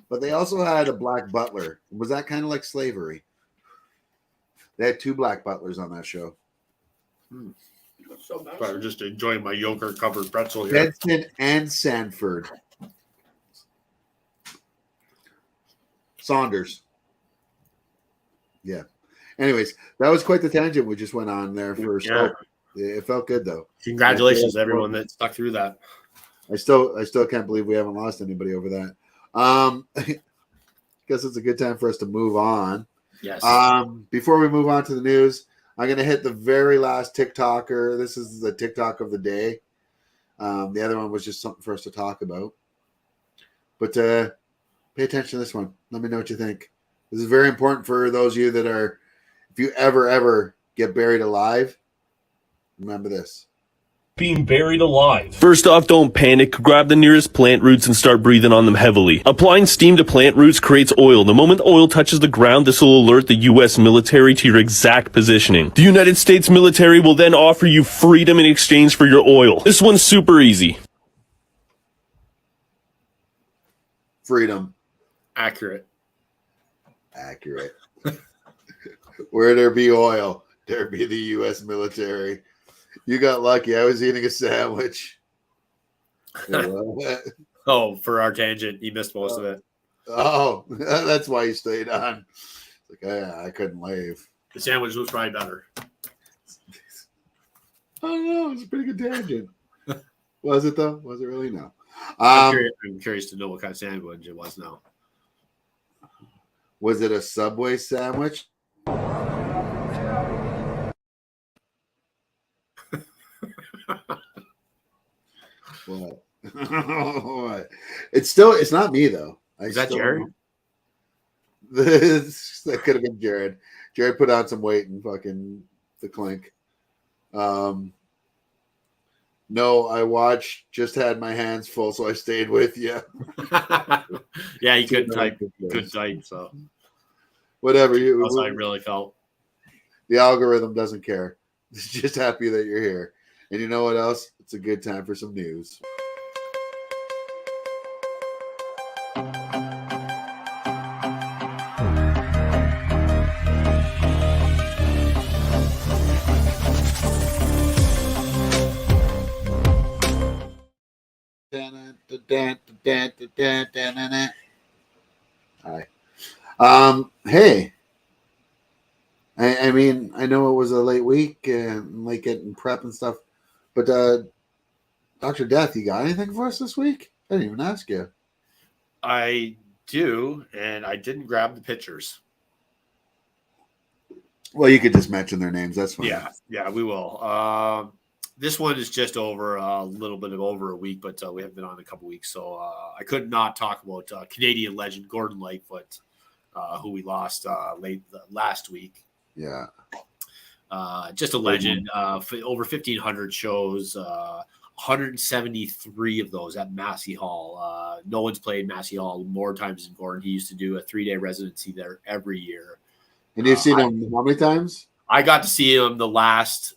But they also had a black butler. Was that kind of like slavery? They had two black butlers on that show. So I was just enjoying my yogurt covered pretzel here. Benson and Sanford. Saunders. Yeah. Anyways, that was quite the tangent we just went on there for Soap. It felt good though. Congratulations, everyone that stuck through that. I still can't believe we haven't lost anybody over that. Guess it's a good time for us to move on. Yes. Before we move on to the news, I'm going to hit the very last TikToker. This is the TikTok of the day. The other one was just something for us to talk about. But pay attention to this one. Let me know what you think. This is very important for those of you that are, if you ever get buried alive, remember this. Being buried alive. First off, don't panic. Grab the nearest plant roots and start breathing on them heavily. Applying steam to plant roots creates oil. The moment oil touches the ground, this will alert the U.S. military to your exact positioning. The United States military will then offer you freedom in exchange for your oil. This one's super easy. Freedom. Accurate. Where there be oil, there be the U.S. military. You got lucky. I was eating a sandwich. Oh, for our tangent, you missed most of it. Oh, that's why you stayed on. It's like, I couldn't leave. The sandwich was probably better. Oh no, it's a pretty good tangent. Was it though? Was it really? No. I'm curious to know what kind of sandwich it was now. Was it a Subway sandwich? What? What? It's not me though. Is that Jared? That could have been Jared. Jared put on some weight and fucking the clink. No, I just had my hands full, so I stayed with you. Yeah, he couldn't type. Couldn't type, so whatever. That's how I really felt. The algorithm doesn't care. It's just happy that you're here. And you know what else? It's a good time for some news. Hi. Hey. I mean, I know it was a late week and late getting prep and stuff, but Dr. Death, you got anything for us this week? I didn't even ask you. I do, and I didn't grab the pictures. Well, you could just mention their names. That's fine. Yeah, we will. This one is just over a little bit of over a week, but we haven't been on a couple weeks, so I could not talk about Canadian legend Gordon Lightfoot, who we lost late last week. Yeah. Just a legend. Over 1,500 shows, 173 of those at Massey Hall. No one's played Massey Hall more times than Gordon. He used to do a 3-day residency there every year. And you've seen him how many times? I got to see him the last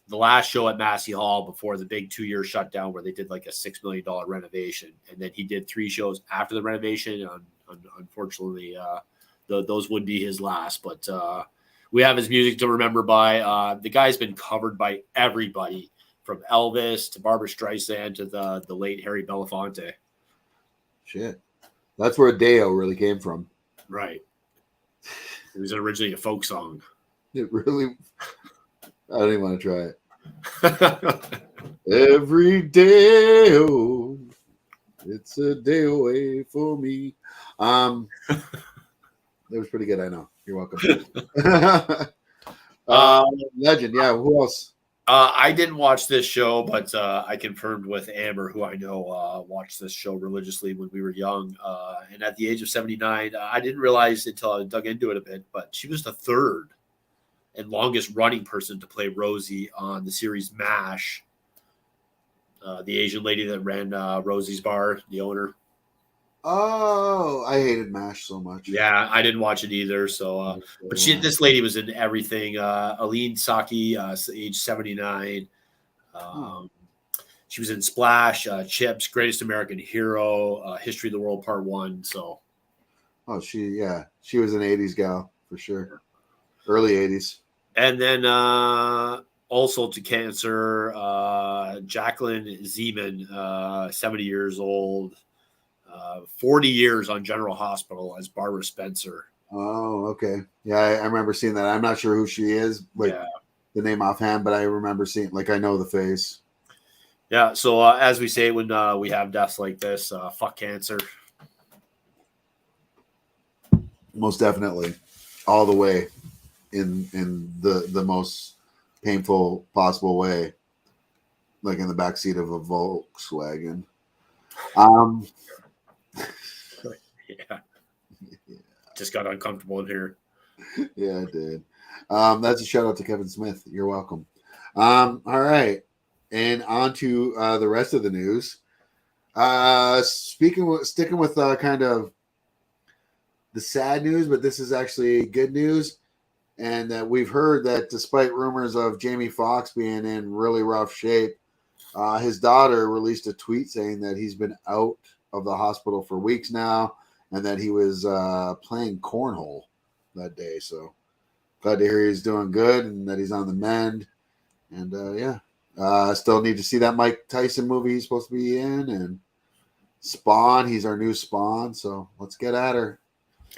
show at Massey Hall before the big 2-year shutdown where they did like a $6 million renovation. And then he did 3 shows after the renovation. Unfortunately, those would be his last. But we have his music to remember by. The guy's been covered by everybody from Elvis to Barbra Streisand to the late Harry Belafonte. Shit. That's where Deo really came from. Right. It was originally a folk song. It really... I don't even want to try it. Every day, oh, it's a day away for me. It was pretty good, I know. You're welcome. Legend, yeah. Who else? I didn't watch this show, but I confirmed with Amber, who I know watched this show religiously when we were young. And at the age of 79, I didn't realize until I dug into it a bit, but she was the third and longest running person to play Rosie on the series MASH. The Asian lady that ran Rosie's Bar, the owner. Oh, I hated MASH so much. Yeah, I didn't watch it either. So, but this lady was in everything. Aline Saki, age 79. She was in Splash, Chips, Greatest American Hero, History of the World Part 1. So, she was an 80s gal for sure. Early 80s. And then also to cancer, Jacqueline Zeman, 70 years old. 40 years on General Hospital as Barbara Spencer. Oh, okay. Yeah, I remember seeing that. I'm not sure who she is, the name offhand, but I remember seeing, I know the face. Yeah, so as we say when we have deaths like this, fuck cancer. Most definitely, all the way in the most painful possible way, like in the backseat of a Volkswagen. Yeah. Just got uncomfortable in here. Yeah, it did. That's a shout out to Kevin Smith. You're welcome. All right, and on to the rest of the news. Sticking with kind of the sad news, but this is actually good news, and that we've heard that despite rumors of Jamie Foxx being in really rough shape, his daughter released a tweet saying that he's been out of the hospital for weeks now, and that he was playing cornhole that day. So glad to hear he's doing good and that he's on the mend. And still need to see that Mike Tyson movie he's supposed to be in, and Spawn. He's our new Spawn. So let's get at her.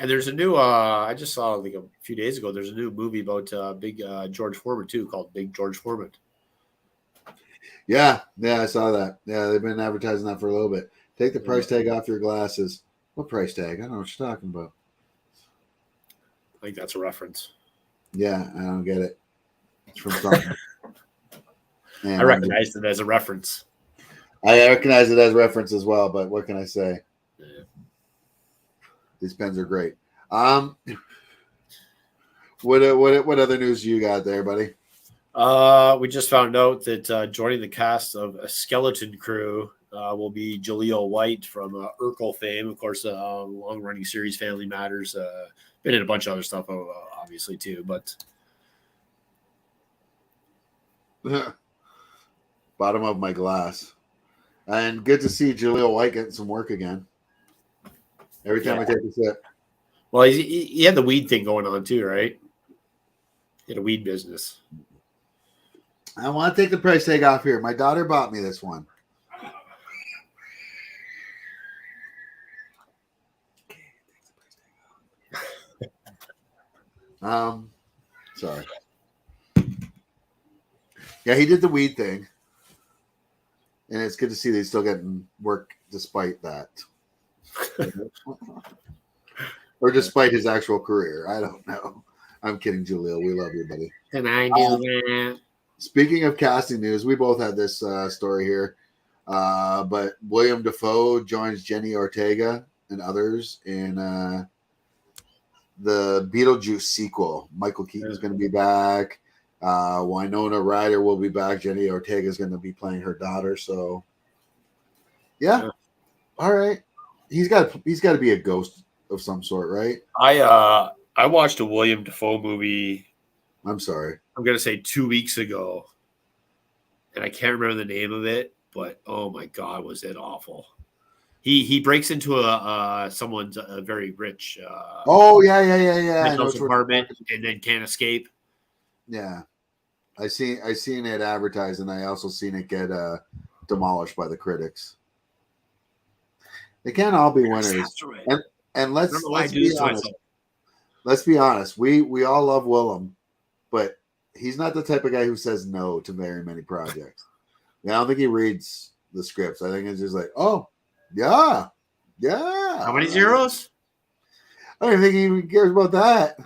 And there's a new, I just saw like a few days ago, there's a new movie about big George Foreman too, called Big George Foreman. Yeah, I saw that. Yeah, they've been advertising that for a little bit. Take the price tag off your glasses. What price tag? I don't know what you're talking about. I think that's a reference. Yeah, I don't get it. It's from something. I recognize it as a reference. I recognize it as a reference as well, but what can I say? Yeah. These pens are great. What other news you got there, buddy? We just found out that joining the cast of a Skeleton Crew will be Jaleel White from Urkel fame, of course, long-running series Family Matters. Been in a bunch of other stuff, obviously too. But bottom of my glass, and good to see Jaleel White getting some work again. Every time I take a sip. Well, he had the weed thing going on too, right? He had a weed business. I want to take the price tag off here. My daughter bought me this one. Sorry. Yeah, he did the weed thing. And it's good to see that he's still getting work despite that. Or despite his actual career. I don't know. I'm kidding, Jaleel. We love you, buddy. Can I do that? Speaking of casting news, we both had this story here. But William Dafoe joins Jenny Ortega and others in the Beetlejuice sequel. Michael Keaton is going to be back. Winona Ryder will be back. Jenny Ortega is going to be playing her daughter. So, yeah. All right. He's got to be a ghost of some sort, right? I watched a William Dafoe movie. I'm sorry. I'm going to say 2 weeks ago, and I can't remember the name of it, but oh my God, was it awful. He breaks into someone's very rich apartment and then can't escape. Yeah. I seen it advertised, and I also seen it get demolished by the critics. They can't all be winners. Right. And let's be honest. Let's be honest. We all love Willem, but he's not the type of guy who says no to very many projects. I don't think he reads the scripts. I think it's just like, oh, yeah. How many zeros? I don't think he even cares about that.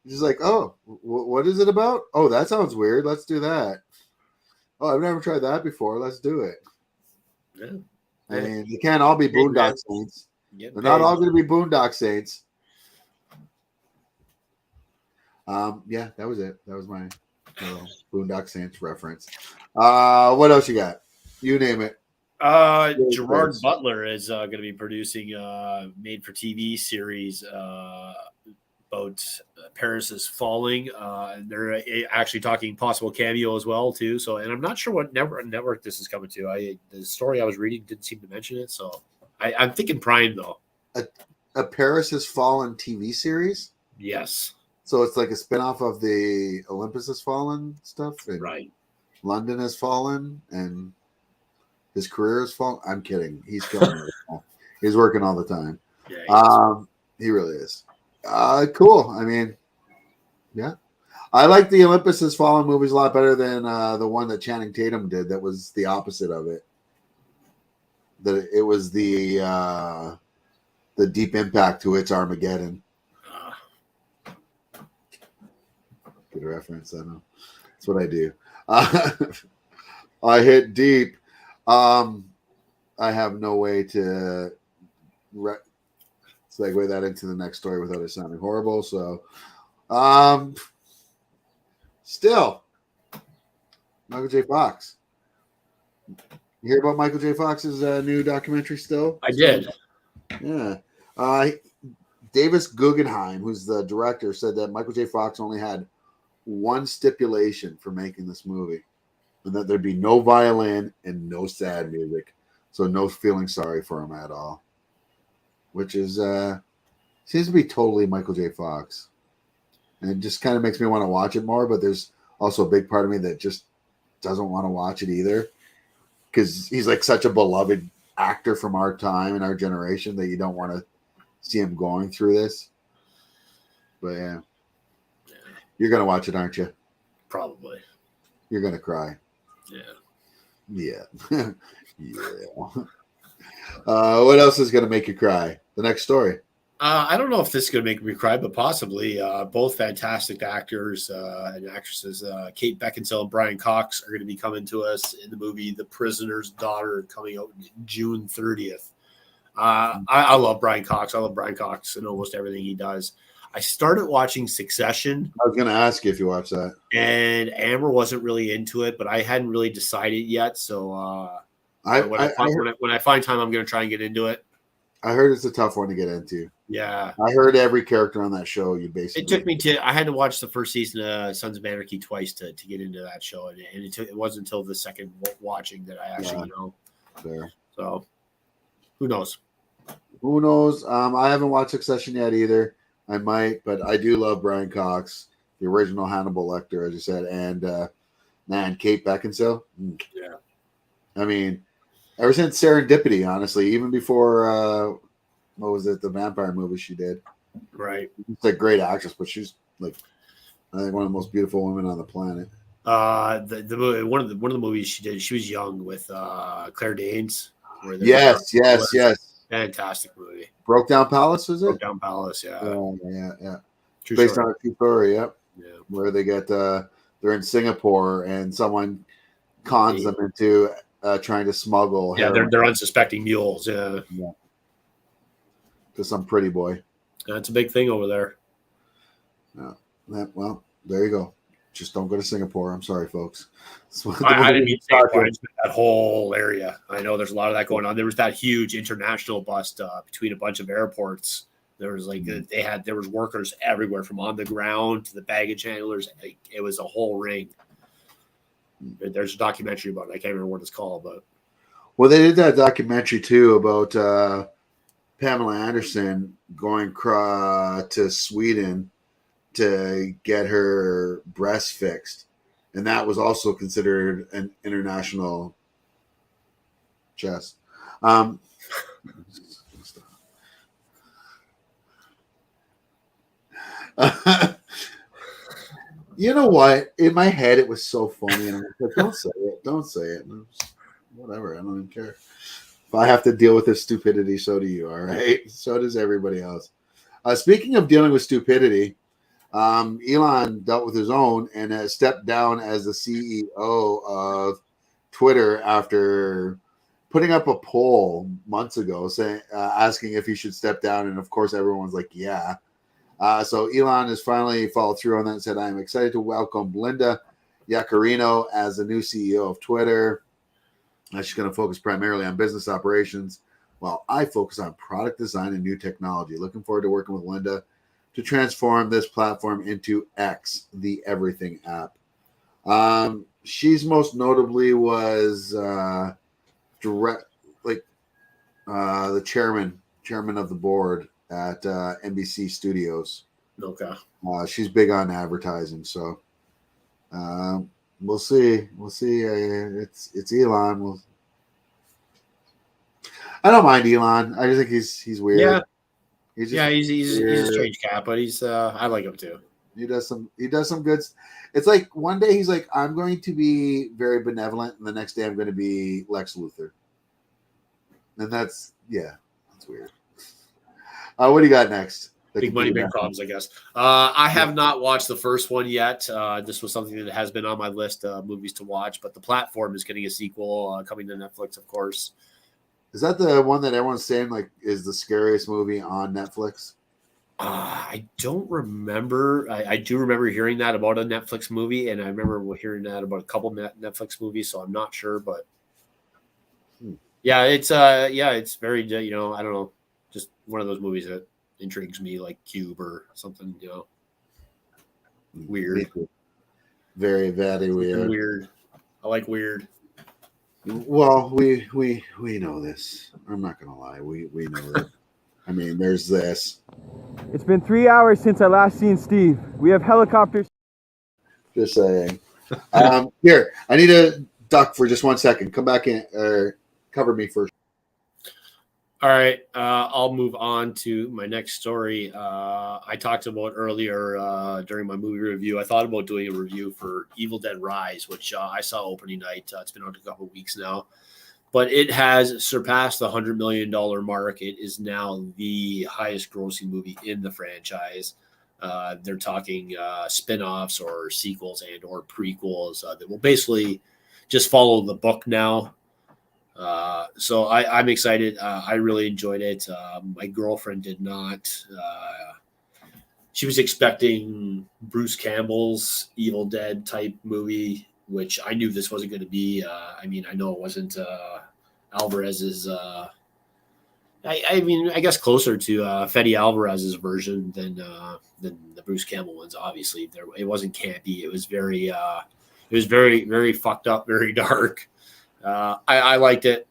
He's just like, oh, what is it about? Oh, that sounds weird. Let's do that. Oh, I've never tried that before. Let's do it. Yeah. I mean, they can't all be Boondock Saints. They're not all going to be Boondock Saints. Yeah, that was it. That was my Boondock Saints reference. What else you got? You name it. Gerard Butler is going to be producing a made-for-TV series about Paris is Falling. And they're actually talking possible cameo as well too. So, and I'm not sure what network this is coming to. The story I was reading didn't seem to mention it. So, I'm thinking Prime though. A Paris Has Fallen TV series. Yes. So it's like a spinoff of the Olympus Has Fallen stuff, and right? London Has Fallen, and his career has fallen. I'm kidding. He's killing it. He's working all the time. Yeah, he really is. Cool. I mean, yeah. I like the Olympus Has Fallen movies a lot better than the one that Channing Tatum did. That was the opposite of it. That it was the Deep Impact to its Armageddon. Good reference. I know. That's what I do. I hit deep. I have no way to segue that into the next story without it sounding horrible. So, still, Michael J. Fox. You hear about Michael J. Fox's new documentary still? I did. Yeah. Davis Guggenheim, who's the director, said that Michael J. Fox only had one stipulation for making this movie, and that there'd be no violin and no sad music. So no feeling sorry for him at all. Which is seems to be totally Michael J. Fox. And it just kind of makes me want to watch it more, but there's also a big part of me that just doesn't want to watch it either. Because he's like such a beloved actor from our time and our generation that you don't want to see him going through this. But yeah. You're going to watch it, aren't you? Probably. You're going to cry. Yeah. Yeah. Yeah. What else is going to make you cry? The next story. I don't know if this is going to make me cry, but possibly. Both fantastic actors and actresses. Kate Beckinsale and Brian Cox are going to be coming to us in the movie The Prisoner's Daughter, coming out June 30th. I love Brian Cox. I love Brian Cox and almost everything he does. I started watching Succession. I was going to ask you if you watched that. And Amber wasn't really into it, but I hadn't really decided yet. So when I find time, I'm going to try and get into it. I heard it's a tough one to get into. Yeah. I heard every character on that show. It took me I had to watch the first season of Sons of Anarchy twice to get into that show. And it wasn't until the second watching that I actually, Fair. So who knows? Who knows? I haven't watched Succession yet either. I might, but I do love Brian Cox, the original Hannibal Lecter, as you said, and Kate Beckinsale. Yeah. I mean, ever since Serendipity, honestly, even before what was it, the vampire movie she did? Right. It's a great actress, but she's like, I think one of the most beautiful women on the planet. The movie, one of the movies she did, she was young with Claire Danes. Yes. Fantastic movie. Broke Down Palace, is it? Broke Down Palace, yeah. Yeah. True Based story. on a true story, yep. Yeah. Where they get, they're in Singapore and someone cons them into trying to smuggle. Yeah, heroin. they're unsuspecting mules. Yeah. To some pretty boy. That's a big thing over there. Well, there you go. Just don't go to Singapore. I'm sorry, folks. I didn't mean Singapore. That whole area. I know there's a lot of that going on. There was that huge international bust between a bunch of airports. There was there was workers everywhere from on the ground to the baggage handlers. It was a whole ring. There's a documentary about it. I can't remember what it's called, but they did that documentary too about Pamela Anderson going to Sweden to get her breasts fixed, and that was also considered an international chest. You know what? In my head, it was so funny, and I was like, "Don't say it." Whatever. I don't even care. If I have to deal with this stupidity, so do you. All right. So does everybody else. Speaking of dealing with stupidity, Elon dealt with his own and has stepped down as the CEO of Twitter after putting up a poll months ago saying asking if he should step down, and of course everyone's like, yeah. So Elon has finally followed through on that and said, I am excited to welcome Linda Yaccarino as the new CEO of Twitter. She's going to focus primarily on business operations while I focus on product design and new technology. Looking forward to working with Linda to transform this platform into X, the everything app. She's most notably was the chairman of the board at NBC Studios. Okay. She's big on advertising, so we'll see. It's Elon. I don't mind Elon. I just think he's weird. Yeah. He's a strange cat, but he's I like him too. He does some good. It's like one day he's like, I'm going to be very benevolent, and the next day I'm going to be Lex Luthor. And that's weird. What do you got next? Big money, big problems, I guess. I have not watched the first one yet. This was something that has been on my list of movies to watch, but The Platform is getting a sequel coming to Netflix, of course. Is that the one that everyone's saying like is the scariest movie on Netflix? I don't remember. I do remember hearing that about a Netflix movie, and I remember hearing that about a couple Netflix movies. So I'm not sure, but yeah, it's very I don't know, just one of those movies that intrigues me, like Cube or something. Weird, very weird. Weird. I like weird. Well, we know this. I'm not gonna lie. We know that. I mean, there's this. It's been 3 hours since I last seen Steve. We have helicopters. Just saying. Here, I need to duck for just 1 second. Come back in or cover me first. All right, I'll move on to my next story. I talked about earlier during my movie review. I thought about doing a review for Evil Dead Rise, which I saw opening night. It's been out a couple of weeks now, but it has surpassed the $100 million mark. It is now the highest grossing movie in the franchise. They're talking spin-offs or sequels and or prequels that will basically just follow the book now. So I'm excited. I really enjoyed it. My girlfriend did not. She was expecting Bruce Campbell's Evil Dead type movie, which I knew this wasn't going to be. I know it wasn't Alvarez's. I guess closer to Fede Alvarez's version than the Bruce Campbell ones. Obviously, it wasn't campy. It was very very fucked up, very dark. I liked it,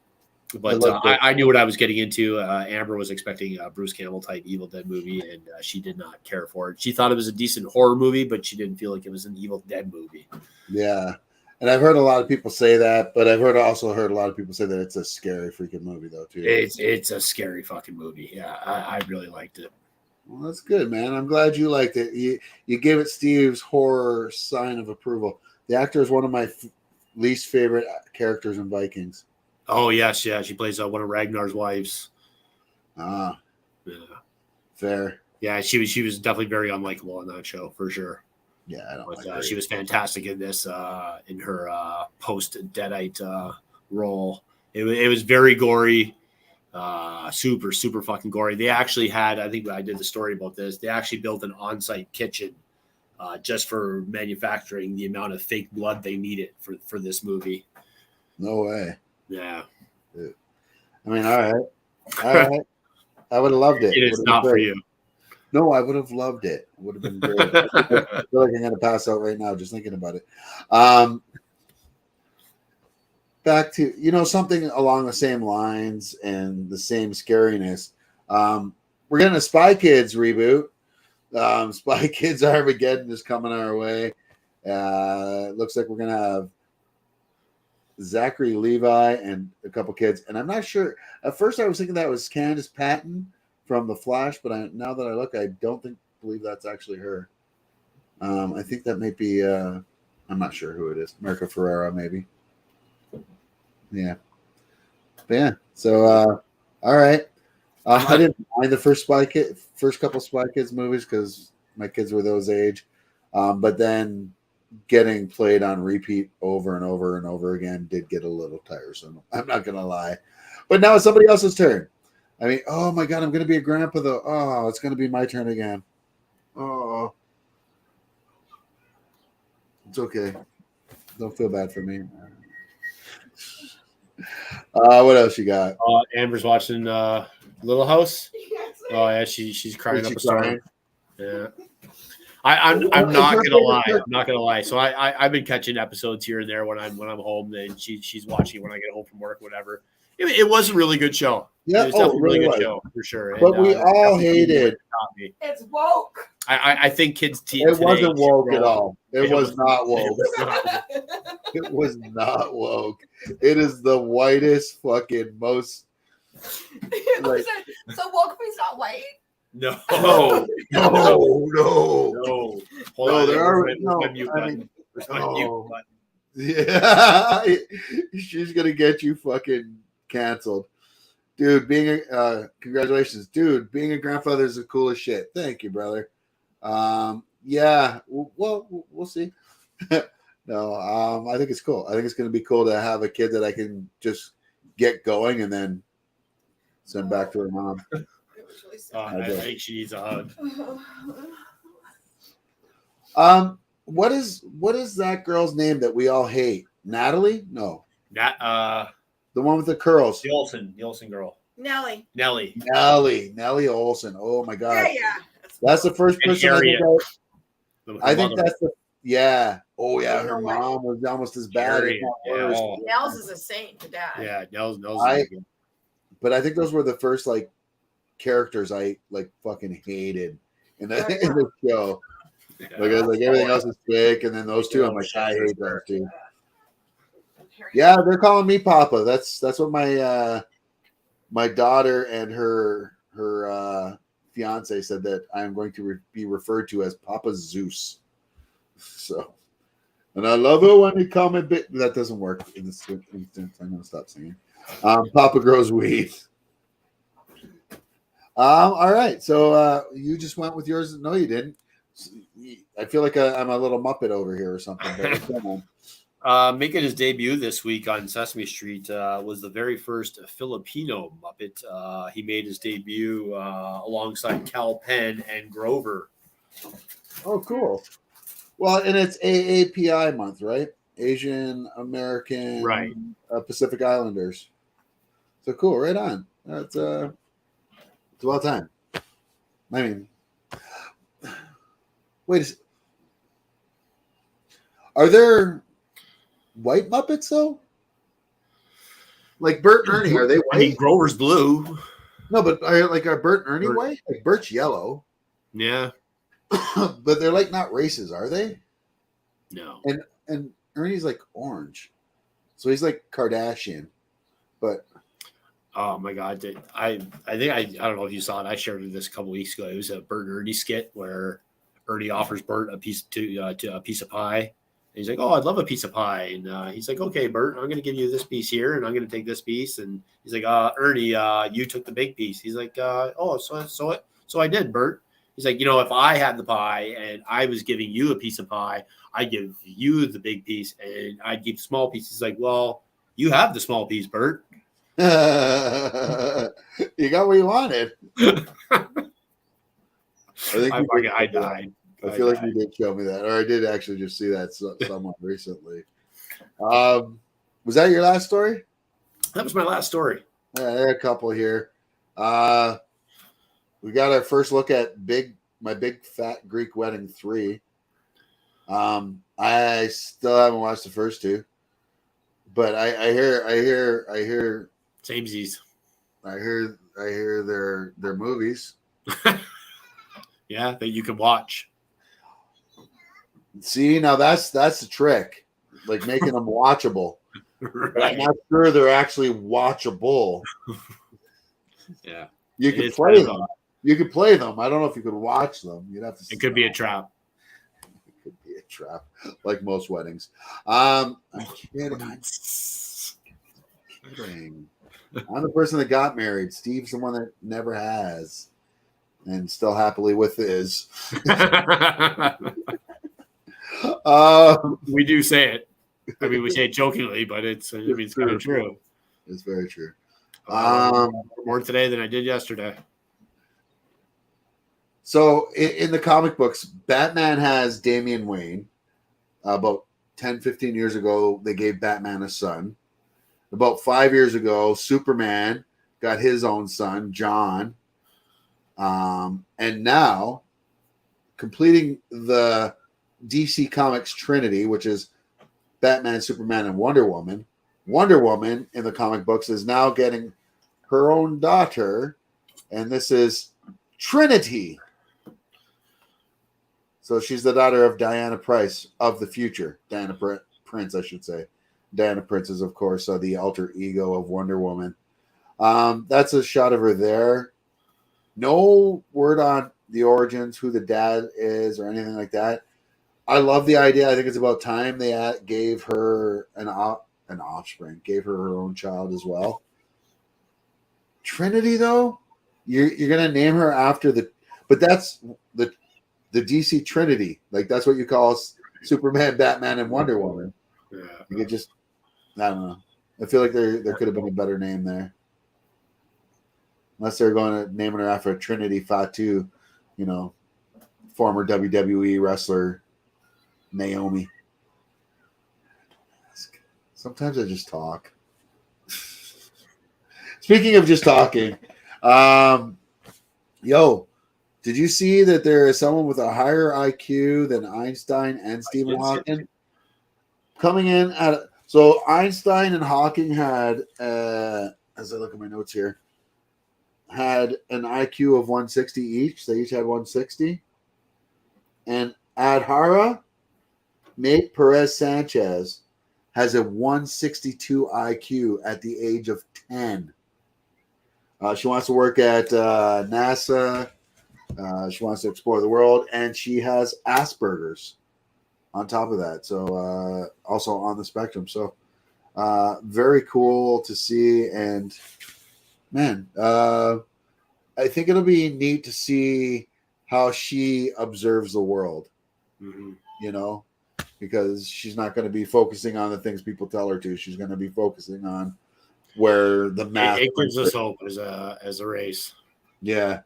but I knew what I was getting into. Amber was expecting a Bruce Campbell type Evil Dead movie, and she did not care for it. She thought it was a decent horror movie, but she didn't feel like it was an Evil Dead movie. Yeah, and I've heard a lot of people say that, but I've also heard a lot of people say that it's a scary freaking movie though too. It's a scary fucking movie. Yeah, I really liked it. Well, that's good, man. I'm glad you liked it. You gave it Steve's horror sign of approval. The actor is one of my least favorite characters in Vikings. Oh yes, yeah, she plays one of Ragnar's wives. Yeah, fair. Yeah, she was definitely very unlikable on that show for sure. Yeah, I don't. But, she was fantastic in this in her post Deadite role. It was very gory, super fucking gory. They actually had, I think I did the story about this. They actually built an on-site kitchen. Just for manufacturing the amount of fake blood they needed for this movie. No way. Yeah. I mean, all right. I would have loved it. It is not for you. No, I would have loved it. It would have been great. I feel like I'm going to pass out right now just thinking about it. Back to, something along the same lines and the same scariness. We're getting a Spy Kids reboot. Spy Kids Armageddon is coming our way. Looks like we're going to have Zachary Levi and a couple kids. And I'm not sure. At first, I was thinking that was Candace Patton from The Flash, but now that I look, I don't believe that's actually her. I think that might be, I'm not sure who it is. America Ferrera, maybe. Yeah. But yeah. So, all right. I didn't mind the first couple Spy Kids movies because my kids were those age. But then getting played on repeat over and over and over again did get a little tiresome. I'm not going to lie. But now it's somebody else's turn. I mean, oh my God, I'm going to be a grandpa though. Oh, it's going to be my turn again. Oh, it's okay. Don't feel bad for me. What else you got? Amber's watching Little House. Oh yeah, she's crying up a storm. Yeah. I'm not gonna lie. I'm not gonna lie. So I've been catching episodes here and there when I'm home, and she's watching when I get home from work, whatever. It was a really good show. Yeah, it was definitely a really good show for sure. But we all hated. It's woke. I think kids. It wasn't woke at all. It was not woke. It was not woke. It is the whitest fucking most. Like, so woke means not white. No. No. Hold on, there are Yeah, she's gonna get you fucking canceled. Dude, congratulations, dude. Being a grandfather is the coolest shit. Thank you, brother. Yeah, well, we'll see. No, I think it's cool. I think it's going to be cool to have a kid that I can just get going and then send back to her mom. It was really sad. I think she needs a hug. What is that girl's name that we all hate? Natalie? No, The one with the curls. Olsen girl. Nelly. Nelly. Nelly Olsen. Oh my god. Yeah. That's the first And person Harriet. I think that's the yeah. Oh yeah, You her know what? mom was almost as bad. Harriet, If not yeah. worse. Oh. Nels is a saint to dad. Yeah, Nels. But I think those were the first like characters I like fucking hated in the, in the show. Like everything else is fake, and then those two, I'm like, I hate those two. Yeah, they're calling me Papa. That's what my my daughter and her fiance said, that I'm going to be referred to as Papa Zeus. So, and I love it when you call me bit. That doesn't work in this instance. I'm going to stop singing. Papa grows weed. All right. So you just went with yours. No, you didn't. I feel like I'm a little Muppet over here or something. But making his debut this week on Sesame Street was the very first Filipino Muppet. He made his debut alongside Cal Penn and Grover. Oh, cool. Well, and it's AAPI month, right? Asian American, Right. Pacific Islanders. So cool, right on. It's about time. I mean, are there white Muppets though? Like Bert and Ernie, are they white? I mean, Grover's blue. No, but are Bert and Ernie white? Like Bert's yellow. Yeah. But they're like not races, are they? No. And Ernie's like orange. So he's like Kardashian. But oh my god. I think I don't know if you saw it. I shared this a couple weeks ago. It was a Bert and Ernie skit where Ernie offers Bert a piece a piece of pie. And he's like, "Oh, I'd love a piece of pie." And he's like, "Okay, Bert, I'm going to give you this piece here, and I'm going to take this piece." And he's like, "Ernie, you took the big piece." He's like, "Oh, so I did, Bert." He's like, if I had the pie and I was giving you a piece of pie, I'd give you the big piece and I'd give small piece. He's like, "Well, you have the small piece, Bert." you got what you wanted. I died. I feel like you did show me that, or I did actually just see that somewhat recently. Was that your last story? That was my last story. Yeah, there are a couple here. We got our first look at My Big Fat Greek Wedding 3. I still haven't watched the first two, but I hear samesies. I hear their movies. Yeah, that you can watch. See, now that's the trick, like making them watchable. Right. But I'm not sure they're actually watchable. Yeah, you can play them. You could play them. I don't know if you could watch them. You'd have to. It could be a trap. It could be a trap, like most weddings. I'm kidding. I'm the person that got married. Steve's the one that never has, and still happily with his. We do say it. I mean, we say it jokingly, but it's kind of true. It's very true. More today than I did yesterday. So in the comic books, Batman has Damian Wayne. About 10, 15 years ago, they gave Batman a son. About 5 years ago, Superman got his own son, John. And now, completing the DC Comics Trinity, which is Batman, Superman, and Wonder Woman. Wonder Woman in the comic books is now getting her own daughter, and this is Trinity. So she's the daughter of Diana Prince of the future. Diana Prince, I should say. Diana Prince is, of course, the alter ego of Wonder Woman. That's a shot of her there. No word on the origins, who the dad is, or anything like that. I love the idea. I think it's about time they gave her an offspring, gave her own child as well. Trinity, though, you're gonna name her after but that's the DC Trinity. Like that's what you call Superman, Batman, and Wonder Woman. Yeah. You could just, I don't know. I feel like there could have been a better name there. Unless they're going to naming her after Trinity Fatu, former WWE wrestler Naomi. Sometimes I just talk. Speaking of just talking, did you see that there is someone with a higher IQ than Einstein and Stephen Hawking coming in so Einstein and Hawking had, as I look at my notes here, had an IQ of 160 each. They each had 160. And Adhara, Nate Perez Sanchez, has a 162 IQ at the age of 10. She wants to work at NASA. She wants to explore the world, and she has Asperger's on top of that. So also on the spectrum. So very cool to see. And man, I think it'll be neat to see how she observes the world, because she's not going to be focusing on the things people tell her to. She's going to be focusing on where the math. It gives us hope as a race. Yeah.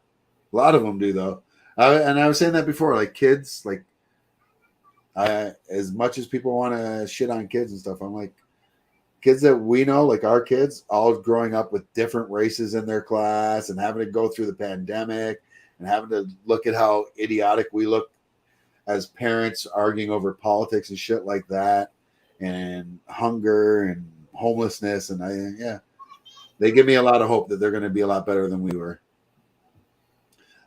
A lot of them do, though. And I was saying that before, like kids, like as much as people want to shit on kids and stuff, I'm like, kids that we know, like our kids, all growing up with different races in their class and having to go through the pandemic and having to look at how idiotic we look as parents arguing over politics and shit like that, and hunger and homelessness. And they give me a lot of hope that they're going to be a lot better than we were.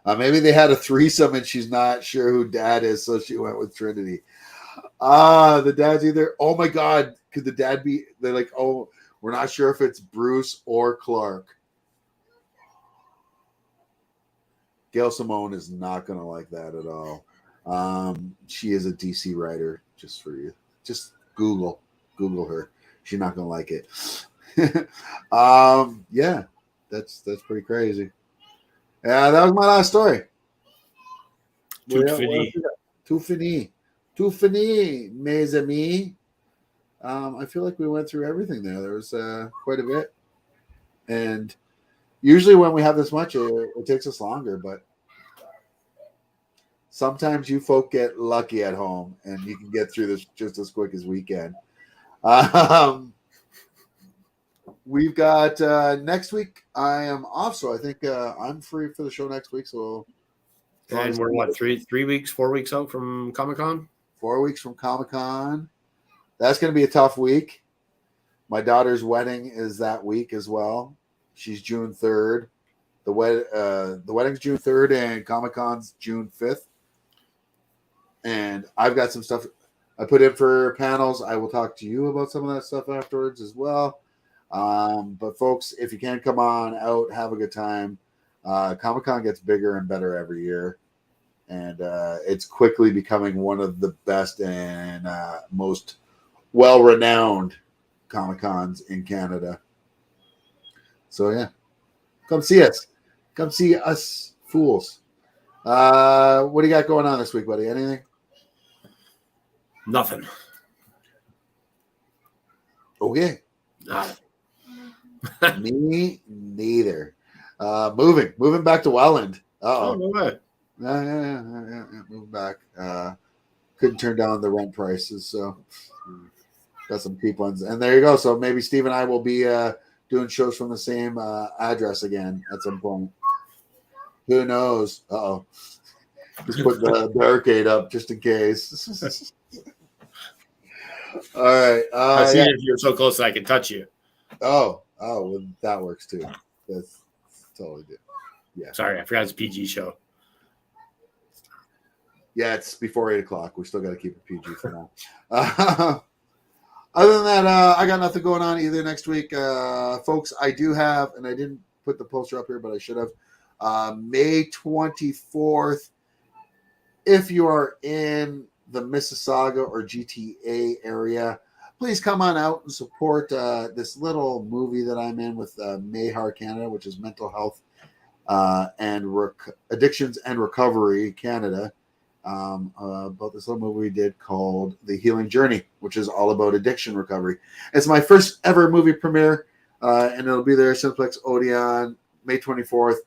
Maybe they had a threesome and she's not sure who dad is, so she went with Trinity. The dad's either, oh my God, could the dad be, they're like, oh, we're not sure if it's Bruce or Clark. Gail Simone is not going to like that at all. She is a DC writer, just for you. Just Google her. She's not going to like it. Yeah, that's pretty crazy. Yeah, that was my last story. Tout fini, mes amis. I feel like we went through everything there. There was quite a bit. And usually when we have this much, it takes us longer. But sometimes you folk get lucky at home and you can get through this just as quick as we can. We've got next week. I am off, so I think I'm free for the show next week. So, and we're what 4 weeks out from Comic-Con? 4 weeks from Comic-Con. That's going to be a tough week. My daughter's wedding is that week as well. She's June 3rd. The wedding's June 3rd, and Comic-Con's June 5th. And I've got some stuff I put in for panels. I will talk to you about some of that stuff afterwards as well. But folks, if you can come on out, have a good time. Comic-Con gets bigger and better every year, and it's quickly becoming one of the best and most well-renowned Comic-Cons in Canada. So yeah, come see us. Come see us fools. What do you got going on this week, buddy? Anything? Nothing. Okay. Nothing. Me neither. Moving back to Welland. Oh, no way. Yeah. Moving back. Couldn't turn down the rent prices, so got some coupons. And there you go. So maybe Steve and I will be doing shows from the same address again at some point. Who knows? Uh-oh. Just put the barricade up just in case. All right. I see if you're so close that I can touch you. Oh, well, that works too. That's totally good. Yeah. Sorry, I forgot it's a PG show. Yeah, it's before 8 o'clock. We still got to keep it PG for now. Other than that, I got nothing going on either next week. Folks, I do have, and I didn't put the poster up here, but I should have, May 24th. If you are in the Mississauga or GTA area, please come on out and support this little movie that I'm in with Mayhar Canada, which is mental health and addictions and recovery Canada. About this little movie we did called The Healing Journey, which is all about addiction recovery. It's my first ever movie premiere, and it'll be there, Cineplex Odeon, May 24th,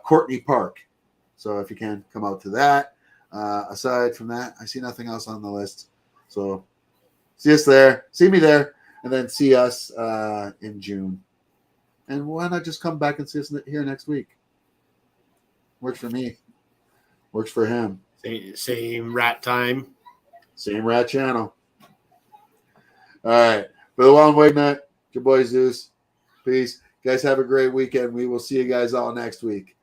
Courtney Park. So if you can, come out to that. Aside from that, I see nothing else on the list. So see us there, see me there, and then see us in June. And why not just come back and see us here next week? Works for me. Works for him. Same rat time. Same rat channel. All right. For the Wellandwingut, your boy Zeus. Peace. Guys, have a great weekend. We will see you guys all next week.